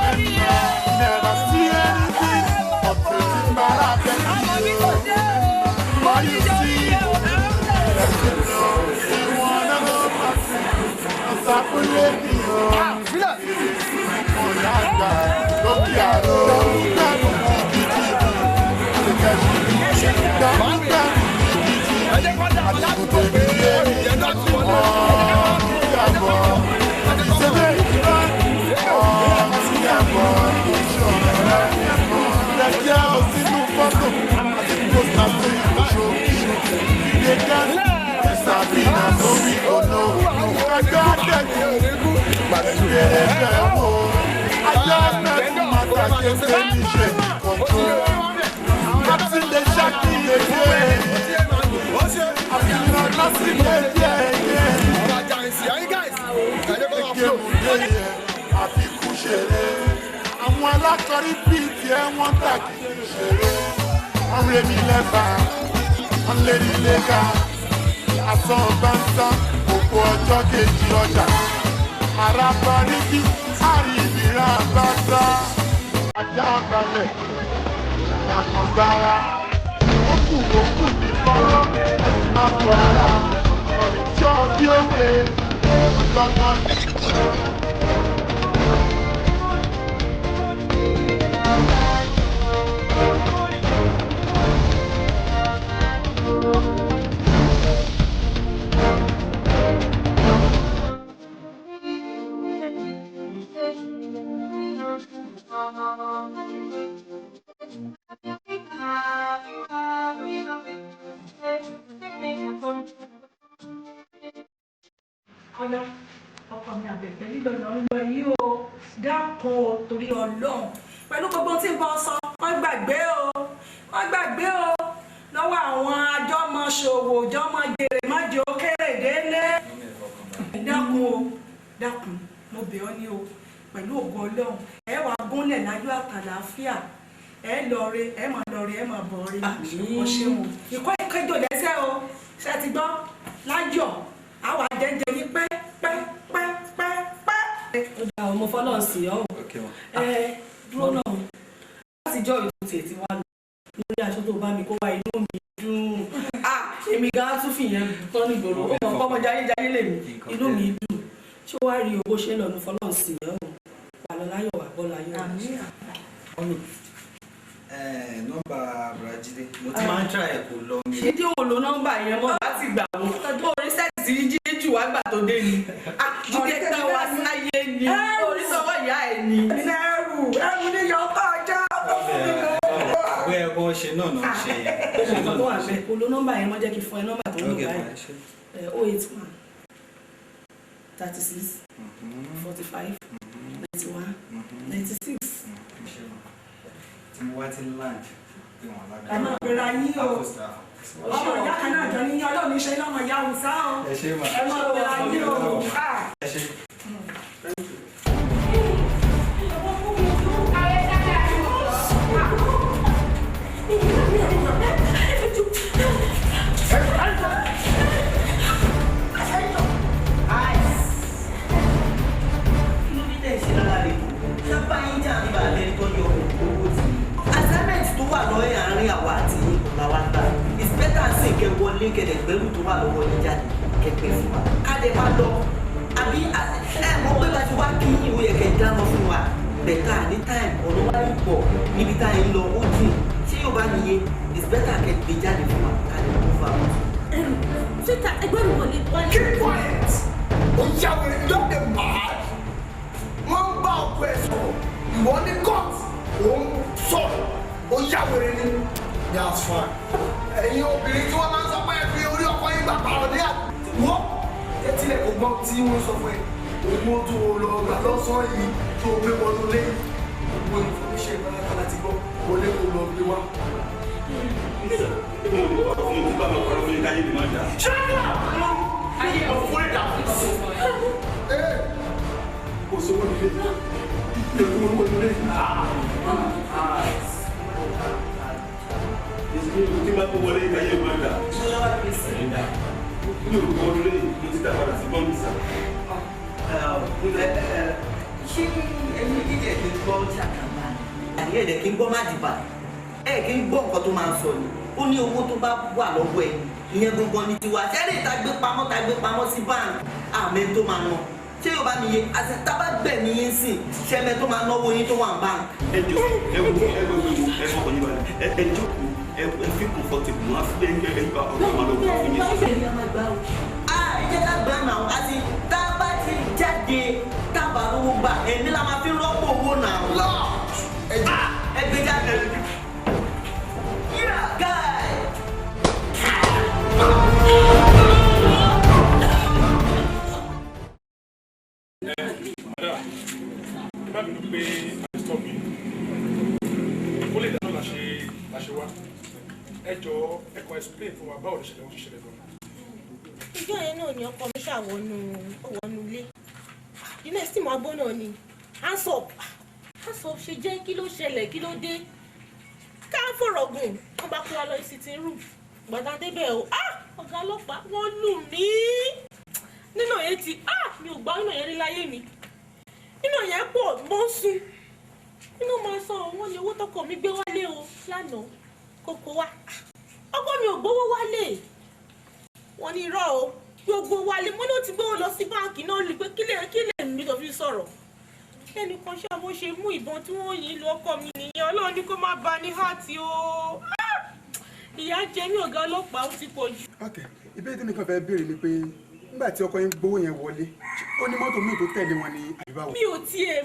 Àwọn alákọ̀rí bíi tiẹ̀ wọ́n tàkì ṣeré. Wọ́n rẹ̀ mí lẹ́bà, wọ́n lé ní lẹ́ka. Àsán bá ń sá òkú ọjọ́ kejì ọjà. Àràbà rí bí àríbìrà bá sá. Ajá balẹ̀, àkàngbára. Ó kù ní fọ́nrán, máa bọ̀ ara. Ọ̀rẹ́jọ́ bí ó wé lọ́gbọ́n. Ọlá ọkọ mi àbẹ̀fẹ́ lílọ náà ń lọ yìí o dákun o torí Ọlọ́run pẹ̀lú gbogbo tí ń bọ́ sọ wọ́n gbàgbé o lọ́wọ́ àwọn àjọmọ̀ṣòwò jọmọ̀jèrè mọ́jọ kéré délé dákun mo bẹ̀ ọ́ ní o pẹ̀lú ògo Ọlọ́run ẹ wà gúnlẹ̀ láyọ̀ àtàlàáfíà ẹ lọre ẹ máa lọre ẹ máa bọ̀ rí ọṣẹ́ wọn ìkọ́ ìkẹjọ lẹ́sẹ̀ o ṣe ti gbọ́ láyọ̀ àwọn àjẹjẹ yìí pẹ́. ó dá ọmọ fọlọ́n sí ọ́ dúró náà láti jọ ìlú tètè wá lọ lórí aṣọ tó bá mi kó wá inú mi dùn èmi gan tún fìyẹn tán nígboro ó mọ̀ pọ́nmọ́ jayéjayé lèmi inú mi dùn ṣé wàá rí owó ṣe lọ́nu fọlọ́n sí ọ́ wà lọ láyọ̀ wà bọ́ láyọ̀. nọ́mbà Bùrájídé mo ti máa ń tra ẹ̀ kó lọ mi. ṣé tí òun lo nọ́mbà yẹn mọ́ láti gbà wọ́n orí sẹ́ẹ̀tì jíjẹ́ jù wá gbà tó dé ni jíjẹ́ tán wá sáyé ni orí sọ́wọ́ ìyá ẹ̀ ni. ẹrù ní yọkọ ọjà àgbẹ̀ ẹ̀kọ́ ṣe náà náà ṣe yẹn. tó wà bẹ́ẹ̀ kó lo nọ́mbà yẹn mọ́ jẹ́ kí fún ẹ nọ́mbà tó ń lò báyìí 081 36 45 91 96. tí mo wá ti land pé wọn lágbára. ẹ máa bẹ̀rẹ̀ ayé o ọmọ ìyá kan náà jọ ní Ọlọ́run iṣẹ́ iná ọmọ ìyá Hausa o ẹ máa bẹ̀rẹ̀ ayé o. It's better ṣe kẹ wọlé kẹdẹ gbẹrù tó wà lọ́wọ́ yín jáde kẹgbẹ fún wa ká dé má lọ àbí ẹ mọ̀ pé bá ti wá kí yín ó yẹ kẹ dáná fún wa bẹ̀ka ní táìmù ọ̀nà wáyé pọ̀ níbi tá à ń lọ ó jìn tí yóò bá níye it's better kẹ gbé jáde fún wa ká dé mú fún wa. Ṣéta ẹgbẹ́ mi wọlé wọlé. Keep quiet! Ó yà wèrè lọ́dẹ̀ máa. Wọ́n ń bá ọkọ ẹ̀ sọ̀rọ̀. Ìwọ ní court. Ó ń sọ̀rọ̀. Ó yà wèrè ni. That's fine. Ẹ̀yin obìnrin tí wọ́n máa ń sọ pé ẹ fi orí ọkọ yín gbà pààrọ̀ ní àdúgbò. Tẹ́tí lẹ̀ kò gbọ́ tí wọ́n sọ fún ẹ. Owó tó o lọ gbà lọ́sàn-án yìí tó o gbé wọnú lé. Gbogbo ìfowóṣe ìbáraká láti gbọ́. Wọlé kò lọ gbé wá. Ayé ọ̀fun ẹ̀dá. Kò sówó nílé. Èkó owó nílé. Ìsìnkú tí máa kó wọlé ìkáyé máa dà. Ní orúkọ ọdún lẹ́yìn mo ti dà padà sí bọ́ọ̀lù sá. Ṣé ẹni jíjẹ ti gbọ́ ṣàkàmbá? Àní ẹ̀dẹ̀ kí n gbọ́ má dìbà. ẹ kì í gbọ́ nǹkan tó máa ń sọ ni ó ní owó tó bá wà lọ́wọ́ ẹ ìyẹn gbọ̀ngàn ní tiwa ṣẹ́rí tá gbé pamọ́ sí báńkì àmì tó máa ná ṣé yóò bá mi yé àti tábà gbẹ̀mí yín sìn ṣẹ́mẹ́ tó máa náwó yín tó wà ní báńkì. ẹ jọ ẹ wo ẹ fọkàn yín balẹ̀ ẹ jókòó ẹ fi comfortable wọn á fi ẹ ọmọ lọ fún yín. ẹ jẹ́ ká gbà náà àti tá a bá ti jáde tábà lówó gbà ẹni la máa fi rọ́pò owó náà. ẹ gbé jáde. Yeah, guy. Má bínú pé stop mi kó lè dáná la ṣe wá ẹ jọ ẹ kàn explain fún wa báwo lè ṣẹlẹ̀ wọ́n ṣe ṣẹlẹ̀ gan. ìjọ yẹn náà ni ọkọ mi ṣàwọnú ilé yunifásitì máa gbọ́ náà ni hands up ṣe jẹ́ kí ló ṣẹlẹ̀ kí ló dé ká fọ̀rọ̀ gùn wọ́n bá kó wa lọ sitting room gbàdá débẹ̀ o ọ̀gá ọlọ́pàá wọ́n lù mí nínú yẹn ti mi ò gbá nínú yẹn rí láyé mi nínú yẹn pọ̀ mọ́ sùn nínú máa sọ wọ́n ní owó tọkọ mi gbé wálé o lánàá kókó wá ọkọ mi ò gbówó wálé wọ́n ní irọ́ o gbogbo wálé mo ní ó ti gbówó lọ sí báǹkì náà lè pé kílẹ̀ mi tó fi sọ̀rọ̀ ẹnìkan ṣáà bó ṣe mú ìbọn tí wọ́n yìn lu ọkọ mi nìyẹn Ọlọ́run ní kó má ba ní hàtì o ìyà jẹ mí ọ̀gá ọlọ́pàá ó ti pọ̀ jù. ok ìbéèrè tí mi kàn fẹ́ béèrè ni pé nígbà tí ọkọ yín gbówó yẹn wọlé ó ní mọ́tò míì tó tẹ̀lé wọn ní àbíbáwò. mi ò tiẹ̀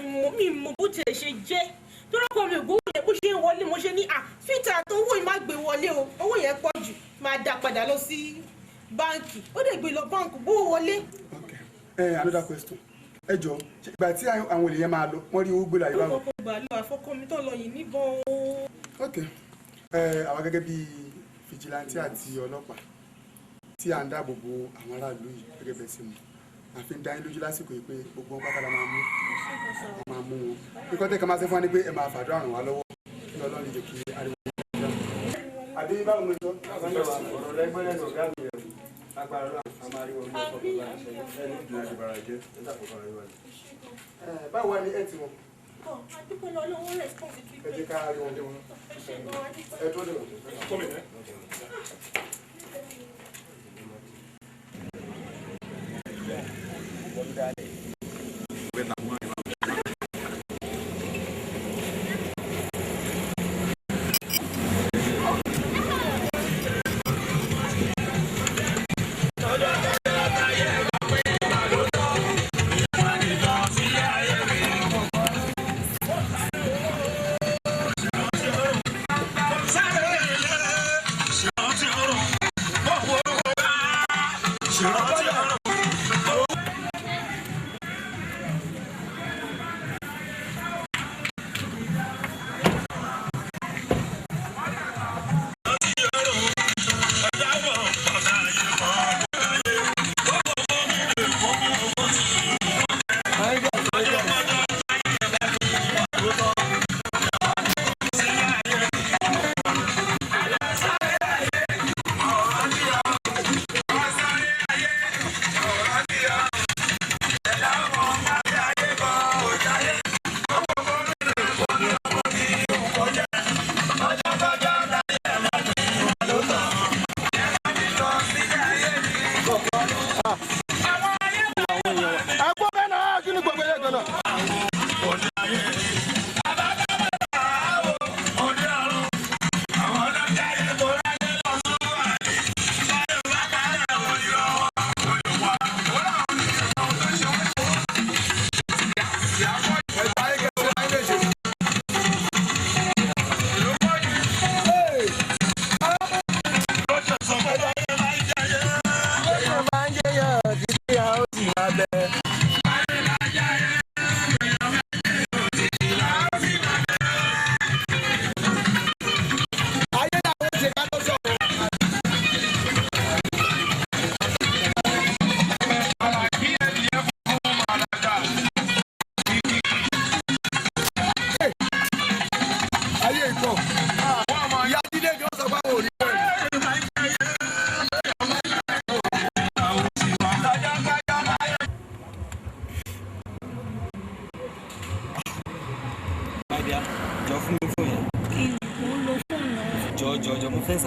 mọ̀ bó tiẹ̀ ṣe jẹ́ tó rọ́pò mi ò gbówó yẹn bó ṣe ń wọlé mo ṣe ní fíìtà tó owó yìí má gbé wọlé o owó yẹn pọ̀ jù máa dá padà lọ sí báǹkì ó dẹ̀ gbé lọ báǹkì gbówó wọlé. ok another question ẹ jọ ìgbà tí àwọn olè yẹn máa lọ wọ́n rí owó gbé lọ àbíbáwò. ọkọ̀ gbà lọ àfọkọ́ mi tó lọ yìí níbọn o. ok àwa gẹ́gẹ́ bíi fìjìláńtì àti ọlọ́pàá tí à ń dáàbò bo àwọn aráàlú yìí gẹ́gẹ́ bẹ́ẹ̀ sí mu àfi ń dá yín lójú lásìkò yìí pé gbogbo wọn pátá la máa mú wọn kíkọ́ tẹ́ ká máa ṣe fún wa ní pé ẹ máa fàdúrà ràn wá lọ́wọ́ kí Ọlọ́run lè jẹ́ kí ariwo yẹn dá. àbí báwo ni sọ ọ̀rọ̀ rẹ gbẹ́lẹ́ ní ọ̀gá mi rẹ̀ agbára náà a máa rí wọn ní ọkọ̀ bá ṣe ẹni ìdùnnú àti bàrà jẹ́ nígbà kọ̀ọ̀kan rẹ̀ wáyé. báwo wá ní ẹ ti wọn. ẹ jẹ́ ká rí wọn dé wọn. ẹ tó dé wọn.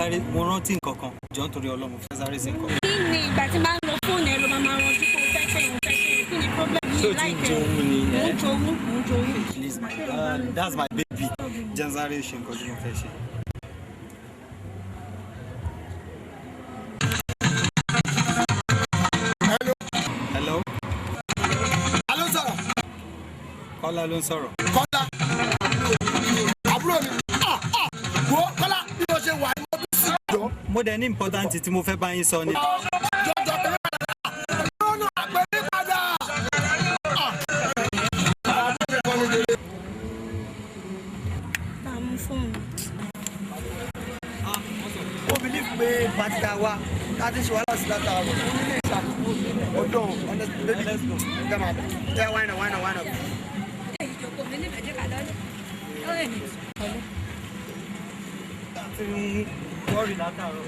sáré mo rántí nǹkan kan jọ nítorí Ọlọ́run mo fẹ́ sáré sí nǹkan. Kí ni ìgbà tí bá ń lo fóònù ẹ ló máa rántí kó o fẹ́ ṣe kí ni problem yìí láìpẹ́? Mo ń jowú. Please my that's my baby. Jẹ́ n sáré ṣe nǹkan tí mo fẹ́ ṣe. Hello. Hello sọ̀rọ̀. Kọ́lá ló ń sọ̀rọ̀. Kọ́lá. Àbúrò mi. Wo Kọ́lá bí o ṣe wà ní mo bí sí. Mo dẹ̀ ní important tí mo fẹ́ bá yín sọ ni. Jọjọ pé lọ́nà àgbẹ̀rí padà. Ó believe pé pàtìkà wa láti ṣe wàhálà sí látara rẹ̀. Ó nílé ìṣàkóso ọdún honestly baby. Yeah, why not? Worry látara.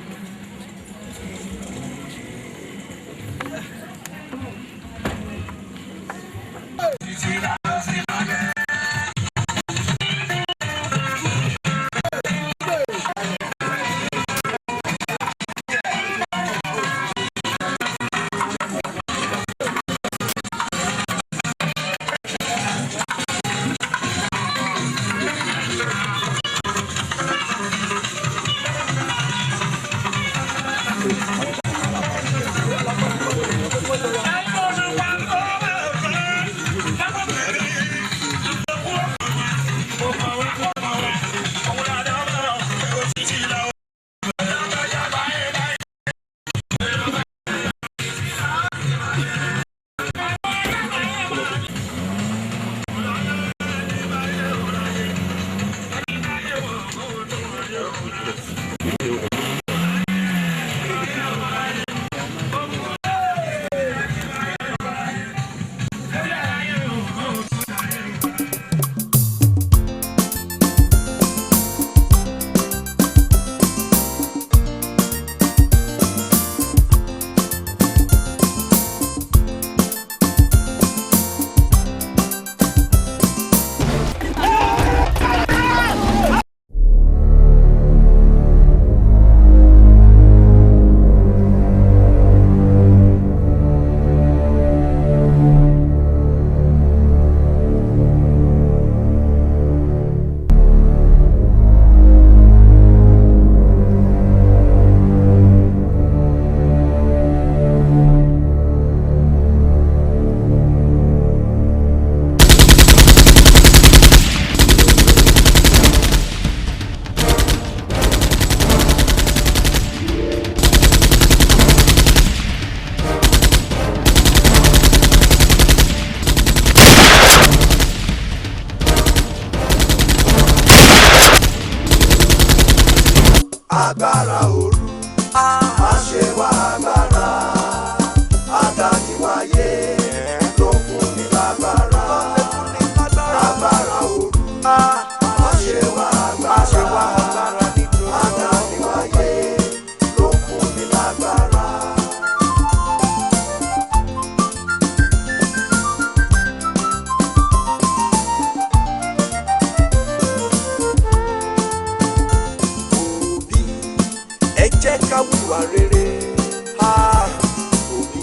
Agbára òru, má ṣe wá agbára, adániwáyé ló fún ni lágbára. Agbára òru, má ṣe wá agbára, adániwáyé ló fún ni lágbára. Ẹ jẹ́ ká wíwà rere, òbí.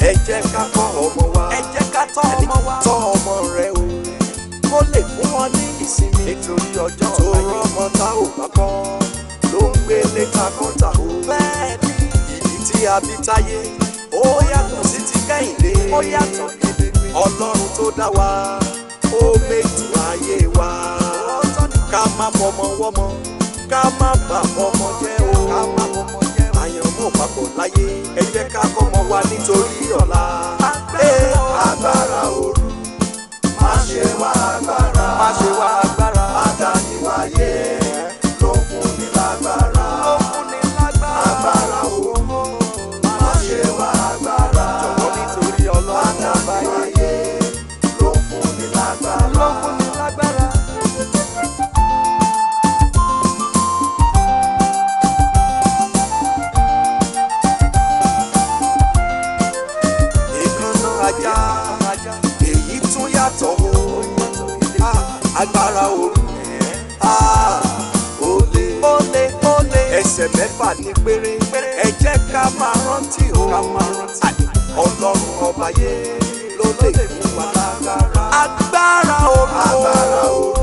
Ẹ jẹ́ ká kọ́ ọmọ wa, ẹ jẹ́ ká tọ́ ọmọ wa, tọ́ ọmọ rẹ o. Kó lè fún wọn ní ìsinmi nítorí ọjọ́ ọ̀la yìí. Tó rọ́mọ tá ò bá kọ́ ló ń gbélé kakọ́ta o. Bẹ́ẹ̀ ni ìdí tí a bí táyé ó yàtọ̀ sí ti Kẹ́hìndé. Ó yàtọ̀ gedegbe. Ọlọ́run tó dá wa ó mẹ́tò ayé wa. Ká má fọmọ wọ́mọ, ká má bà ọmọ jẹ́ o. Àyànmọ́ papọ̀ láyé, ẹ jẹ́ ká kọ́mọ wa nítorí ọ̀la. Agbára òru, má ṣe wá agbára, má ṣe wá agbára. Adániwáyé ló fún ni lágbára, ló fún ni lágbára. Agbára òru, má ṣe wá agbára, jọ̀wọ́ nítorí Ọlọ́run. Adániwáyé ló fún ni lágbára, ló fún ni lágbára. ọ̀sẹ̀ mẹ́fà ní péré ẹ jẹ́ ká máa rántí o ọlọ́run ọba yé ló lè fún wa lágbára agbára olóró.